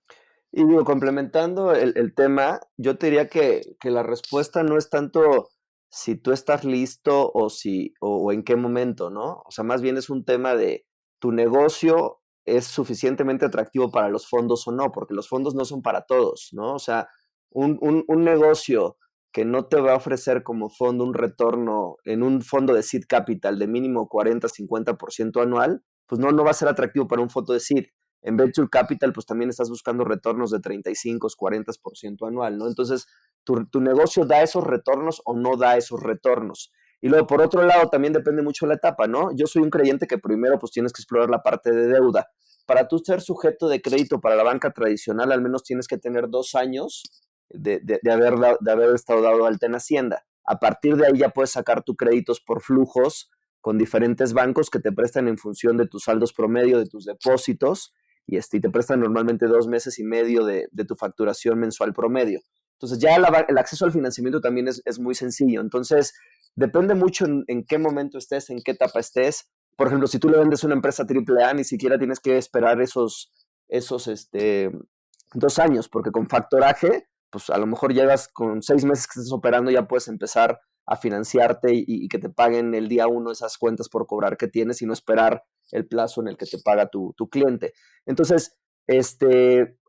Y digo, complementando el tema, yo te diría que la respuesta no es tanto si tú estás listo o en qué momento, ¿no? O sea, más bien es un tema de tu negocio es suficientemente atractivo para los fondos o no, porque los fondos no son para todos, ¿no? O sea, un negocio que no te va a ofrecer como fondo un retorno en un fondo de seed capital de mínimo 40-50% anual, pues no va a ser atractivo para un fondo de seed. En venture capital, pues también estás buscando retornos de 35-40% anual, ¿no? Entonces, tu negocio da esos retornos o no da esos retornos. Y luego, por otro lado, también depende mucho de la etapa, ¿no? Yo soy un creyente que primero, pues tienes que explorar la parte de deuda. Para tú ser sujeto de crédito para la banca tradicional, al menos tienes que tener 2 años de haber estado dado alta en Hacienda. A partir de ahí ya puedes sacar tus créditos por flujos con diferentes bancos que te prestan en función de tus saldos promedio, de tus depósitos, y te prestan normalmente 2 meses y medio de tu facturación mensual promedio. Entonces ya el acceso al financiamiento también es muy sencillo. Entonces depende mucho en qué momento estés, en qué etapa estés. Por ejemplo, si tú le vendes una empresa AAA, ni siquiera tienes que esperar esos 2 años, porque con factoraje, pues a lo mejor llegas con 6 meses que estés operando, ya puedes empezar a financiarte y que te paguen el día 1 esas cuentas por cobrar que tienes y no esperar el plazo en el que te paga tu cliente. Entonces,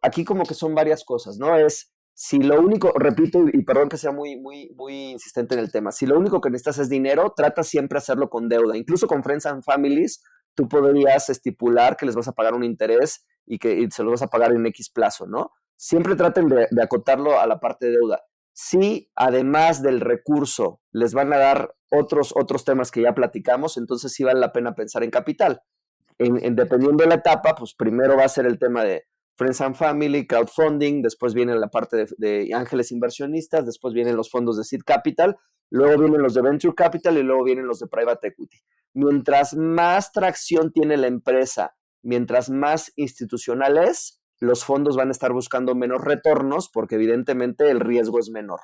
aquí como que son varias cosas, ¿no? Si lo único, repito, y perdón que sea muy, muy, muy insistente en el tema, si lo único que necesitas es dinero, trata siempre hacerlo con deuda. Incluso con Friends and Families, tú podrías estipular que les vas a pagar un interés y se los vas a pagar en X plazo, ¿no? Siempre traten de acotarlo a la parte de deuda. Si además del recurso les van a dar otros temas que ya platicamos, entonces sí vale la pena pensar en capital. Dependiendo de la etapa, pues primero va a ser el tema de Friends and Family, crowdfunding, después viene la parte de ángeles inversionistas, después vienen los fondos de seed capital, luego vienen los de venture capital y luego vienen los de private equity. Mientras más tracción tiene la empresa, mientras más institucional es, los fondos van a estar buscando menos retornos porque evidentemente el riesgo es menor.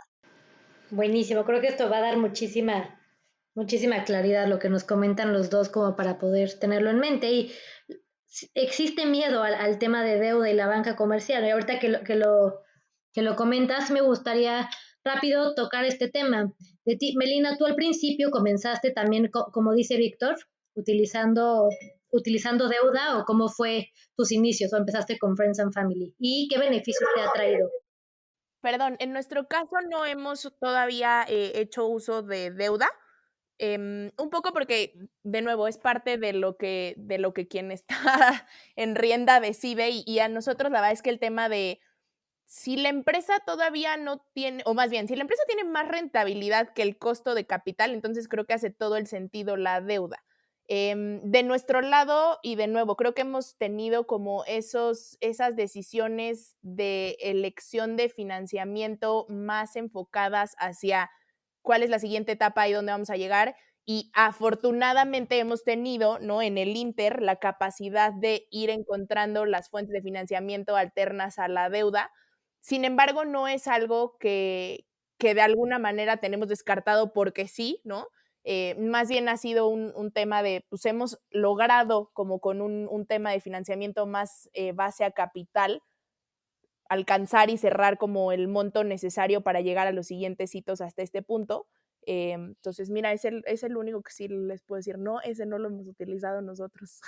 Buenísimo, creo que esto va a dar muchísima claridad lo que nos comentan los dos como para poder tenerlo en mente. Y existe miedo al tema de deuda y la banca comercial. Y ahorita que lo comentas, me gustaría rápido tocar este tema. De ti, Melina, tú al principio comenzaste también, como dice Víctor, utilizando deuda, o cómo fue tus inicios, o empezaste con Friends and Family, y qué beneficios te ha traído. Perdón, en nuestro caso no hemos todavía hecho uso de deuda, un poco porque, de nuevo, es parte de lo que quien está en rienda decide, y a nosotros la verdad es que el tema de si la empresa todavía no tiene, o más bien, si la empresa tiene más rentabilidad que el costo de capital, entonces creo que hace todo el sentido la deuda. De nuestro lado, y de nuevo, creo que hemos tenido como esas decisiones de elección de financiamiento más enfocadas hacia cuál es la siguiente etapa y dónde vamos a llegar. Y afortunadamente hemos tenido, ¿no?, en el Inter la capacidad de ir encontrando las fuentes de financiamiento alternas a la deuda. Sin embargo, no es algo que de alguna manera tenemos descartado porque sí, ¿no? Más bien ha sido un tema de, pues hemos logrado como con un tema de financiamiento más base a capital, alcanzar y cerrar como el monto necesario para llegar a los siguientes hitos hasta este punto. Entonces, mira, es el único que sí les puedo decir, no, ese no lo hemos utilizado nosotros.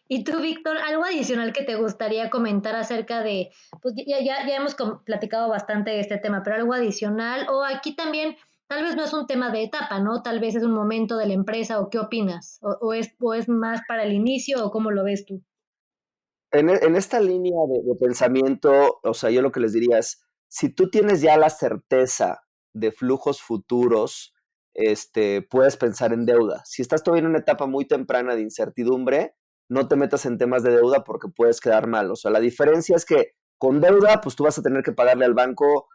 Y tú, Víctor, algo adicional que te gustaría comentar acerca de, pues ya hemos platicado bastante de este tema, pero algo adicional, o aquí también, tal vez no es un tema de etapa, ¿no? Tal vez es un momento de la empresa, ¿o qué opinas? ¿O es más para el inicio, o cómo lo ves tú? En esta línea de pensamiento, o sea, yo lo que les diría es, si tú tienes ya la certeza de flujos futuros, puedes pensar en deuda. Si estás todavía en una etapa muy temprana de incertidumbre, no te metas en temas de deuda porque puedes quedar mal. O sea, la diferencia es que con deuda, pues tú vas a tener que pagarle al banco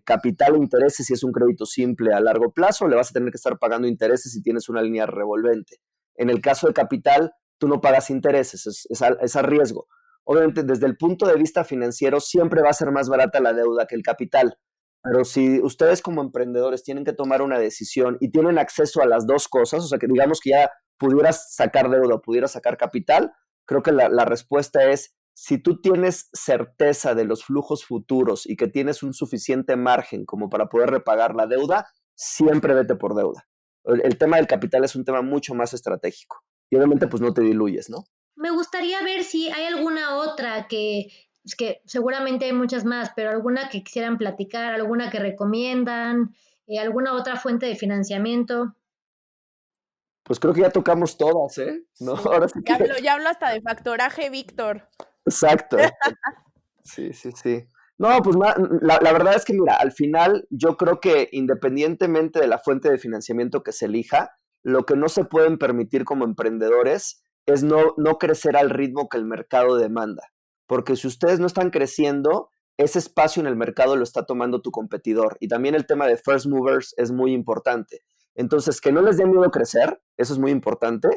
capital o intereses si es un crédito simple a largo plazo, le vas a tener que estar pagando intereses si tienes una línea revolvente. En el caso de capital, tú no pagas intereses, es a riesgo. Obviamente, desde el punto de vista financiero, siempre va a ser más barata la deuda que el capital. Pero si ustedes como emprendedores tienen que tomar una decisión y tienen acceso a las dos cosas, o sea, que digamos que ya pudieras sacar deuda o pudieras sacar capital, creo que la respuesta es, si tú tienes certeza de los flujos futuros y que tienes un suficiente margen como para poder repagar la deuda, siempre vete por deuda. El tema del capital es un tema mucho más estratégico. Y obviamente pues no te diluyes, ¿no? Me gustaría ver si hay alguna otra que seguramente hay muchas más, pero alguna que quisieran platicar, alguna que recomiendan, alguna otra fuente de financiamiento. Pues creo que ya tocamos todas, ¿eh? ¿No? Sí. Ahora sí que... Ya hablo hasta de factoraje, Víctor. Exacto. Sí. No, pues la verdad es que, mira, al final yo creo que independientemente de la fuente de financiamiento que se elija, lo que no se pueden permitir como emprendedores es no crecer al ritmo que el mercado demanda. Porque si ustedes no están creciendo, ese espacio en el mercado lo está tomando tu competidor. Y también el tema de first movers es muy importante. Entonces, que no les dé miedo crecer, eso es muy importante.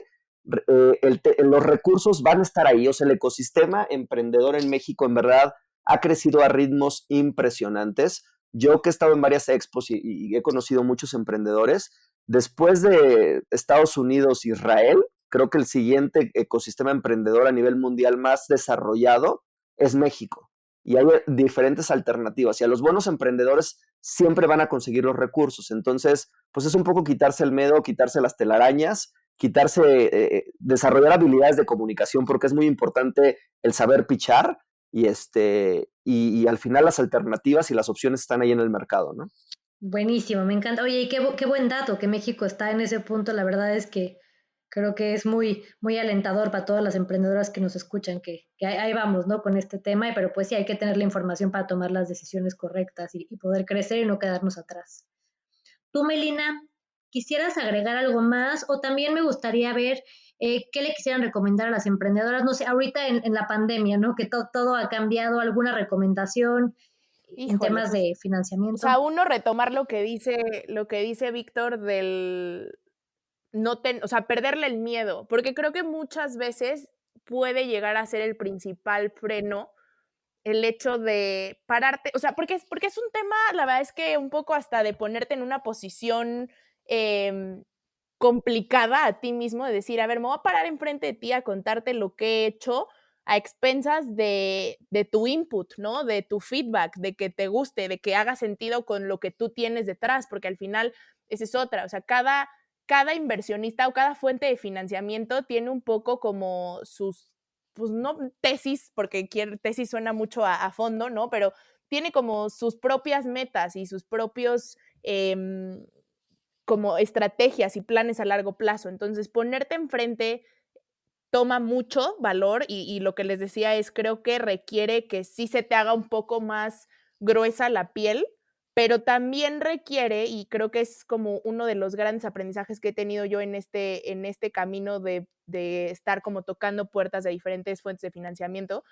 Los recursos van a estar ahí. O sea, el ecosistema emprendedor en México, en verdad, ha crecido a ritmos impresionantes. Yo que he estado en varias expos y he conocido muchos emprendedores, después de Estados Unidos, Israel, creo que el siguiente ecosistema emprendedor a nivel mundial más desarrollado es México. Y hay diferentes alternativas. Y a los buenos emprendedores siempre van a conseguir los recursos. Entonces, pues es un poco quitarse el miedo, quitarse las telarañas, desarrollar habilidades de comunicación, porque es muy importante el saber pitchar. Y al final las alternativas y las opciones están ahí en el mercado, ¿no? Buenísimo, me encanta. Oye, y qué buen dato que México está en ese punto. La verdad es que creo que es muy, muy alentador para todas las emprendedoras que nos escuchan, que ahí vamos, ¿no? Con este tema, pero pues sí, hay que tener la información para tomar las decisiones correctas y poder crecer y no quedarnos atrás. Tú, Melina, ¿quisieras agregar algo más? O también me gustaría ver qué le quisieran recomendar a las emprendedoras, no sé, ahorita en la pandemia, ¿no? Que todo ha cambiado, alguna recomendación en temas de financiamiento. O sea, uno, retomar lo que dice Víctor del o sea, perderle el miedo, porque creo que muchas veces puede llegar a ser el principal freno el hecho de pararte, o sea, porque es un tema, la verdad es que un poco hasta de ponerte en una posición complicada a ti mismo, de decir, a ver, me voy a parar enfrente de ti a contarte lo que he hecho a expensas de tu input, ¿no? De tu feedback, de que te guste, de que haga sentido con lo que tú tienes detrás, porque al final esa es otra, o sea, cada inversionista o cada fuente de financiamiento tiene un poco como sus, pues no tesis, porque tesis suena mucho a fondo, ¿no? Pero tiene como sus propias metas y sus propios como estrategias y planes a largo plazo. Entonces, ponerte enfrente toma mucho valor y lo que les decía es, creo que requiere que sí se te haga un poco más gruesa la piel, pero también requiere, y creo que es como uno de los grandes aprendizajes que he tenido yo en este camino de estar como tocando puertas de diferentes fuentes de financiamiento,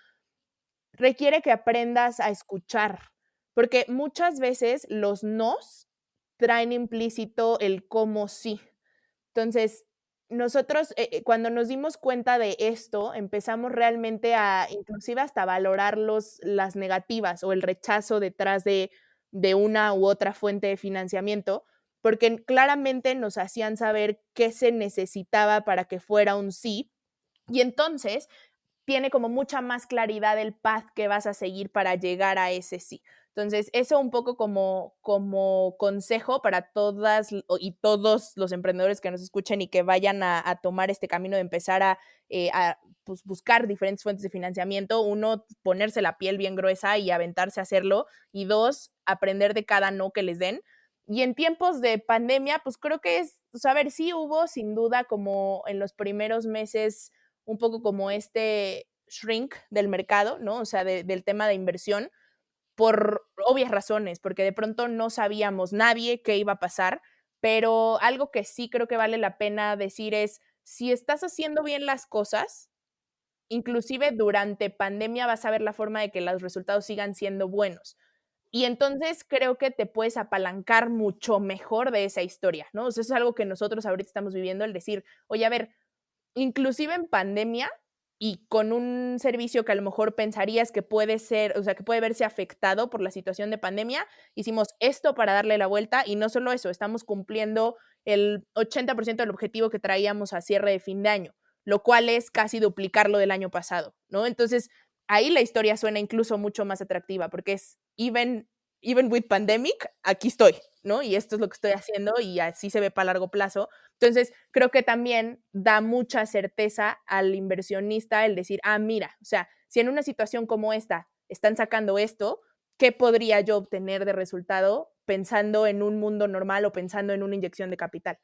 requiere que aprendas a escuchar, porque muchas veces los nos traen implícito el cómo sí. Entonces, nosotros cuando nos dimos cuenta de esto, empezamos realmente a inclusive hasta valorar las negativas o el rechazo detrás de una u otra fuente de financiamiento, porque claramente nos hacían saber qué se necesitaba para que fuera un sí, y entonces tiene como mucha más claridad el path que vas a seguir para llegar a ese sí. Entonces, eso un poco como consejo para todas y todos los emprendedores que nos escuchen y que vayan a tomar este camino de empezar a pues, buscar diferentes fuentes de financiamiento. 1, ponerse la piel bien gruesa y aventarse a hacerlo. Y 2, aprender de cada no que les den. Y en tiempos de pandemia, pues creo que es, pues, a ver, sí hubo sin duda como en los primeros meses un poco como este shrink del mercado, ¿no? O sea, del tema de inversión, por obvias razones, porque de pronto no sabíamos nadie qué iba a pasar, pero algo que sí creo que vale la pena decir es, si estás haciendo bien las cosas, inclusive durante pandemia vas a ver la forma de que los resultados sigan siendo buenos. Y entonces creo que te puedes apalancar mucho mejor de esa historia, ¿no? O sea, eso es algo que nosotros ahorita estamos viviendo, el decir, oye, a ver, inclusive en pandemia y con un servicio que a lo mejor pensarías que puede ser, o sea, que puede verse afectado por la situación de pandemia, hicimos esto para darle la vuelta y no solo eso, estamos cumpliendo el 80% del objetivo que traíamos a cierre de fin de año, lo cual es casi duplicar lo del año pasado, ¿no? Entonces, ahí la historia suena incluso mucho más atractiva porque es even with pandemic, aquí estoy, ¿no? Y esto es lo que estoy haciendo y así se ve para largo plazo. Entonces, creo que también da mucha certeza al inversionista el decir, mira, o sea, si en una situación como esta están sacando esto, ¿qué podría yo obtener de resultado pensando en un mundo normal o pensando en una inyección de capital?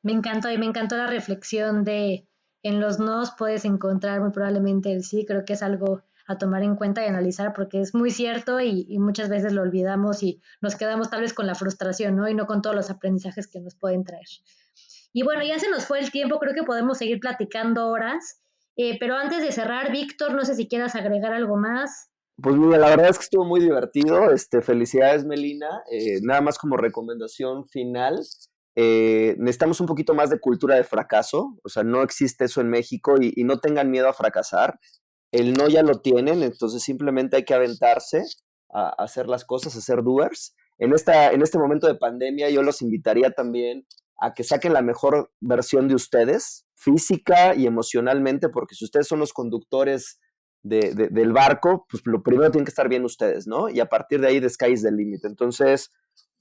Me encantó y me encantó la reflexión de en los nos puedes encontrar muy probablemente el sí. Creo que es algo a tomar en cuenta y analizar porque es muy cierto y muchas veces lo olvidamos y nos quedamos tal vez con la frustración, ¿no? Y no con todos los aprendizajes que nos pueden traer. Y bueno, ya se nos fue el tiempo, creo que podemos seguir platicando horas, pero antes de cerrar, Víctor, no sé si quieras agregar algo más. Pues mira, la verdad es que estuvo muy divertido. Felicidades, Melina. Nada más como recomendación final, necesitamos un poquito más de cultura de fracaso. O sea, no existe eso en México y no tengan miedo a fracasar. El no ya lo tienen, entonces simplemente hay que aventarse a hacer las cosas, a ser doers. En este momento de pandemia yo los invitaría también a que saquen la mejor versión de ustedes, física y emocionalmente, porque si ustedes son los conductores del barco, pues lo primero tienen que estar bien ustedes, ¿no? Y a partir de ahí, the sky is the limit. Entonces,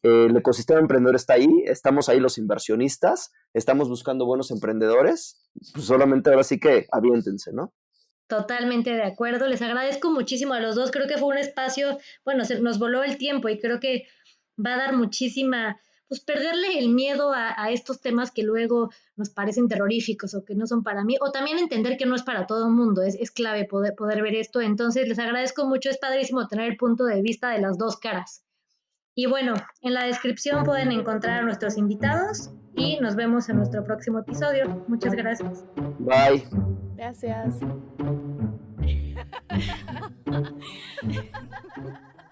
el ecosistema emprendedor está ahí, estamos ahí los inversionistas, estamos buscando buenos emprendedores, pues solamente ahora sí que aviéntense, ¿no? Totalmente de acuerdo, les agradezco muchísimo a los dos, creo que fue un espacio, bueno, nos voló el tiempo y creo que va a dar muchísima, pues perderle el miedo a estos temas que luego nos parecen terroríficos o que no son para mí, o también entender que no es para todo el mundo, es clave poder ver esto, entonces les agradezco mucho, es padrísimo tener el punto de vista de las dos caras. Y bueno, en la descripción pueden encontrar a nuestros invitados y nos vemos en nuestro próximo episodio. Muchas gracias. Bye. Gracias.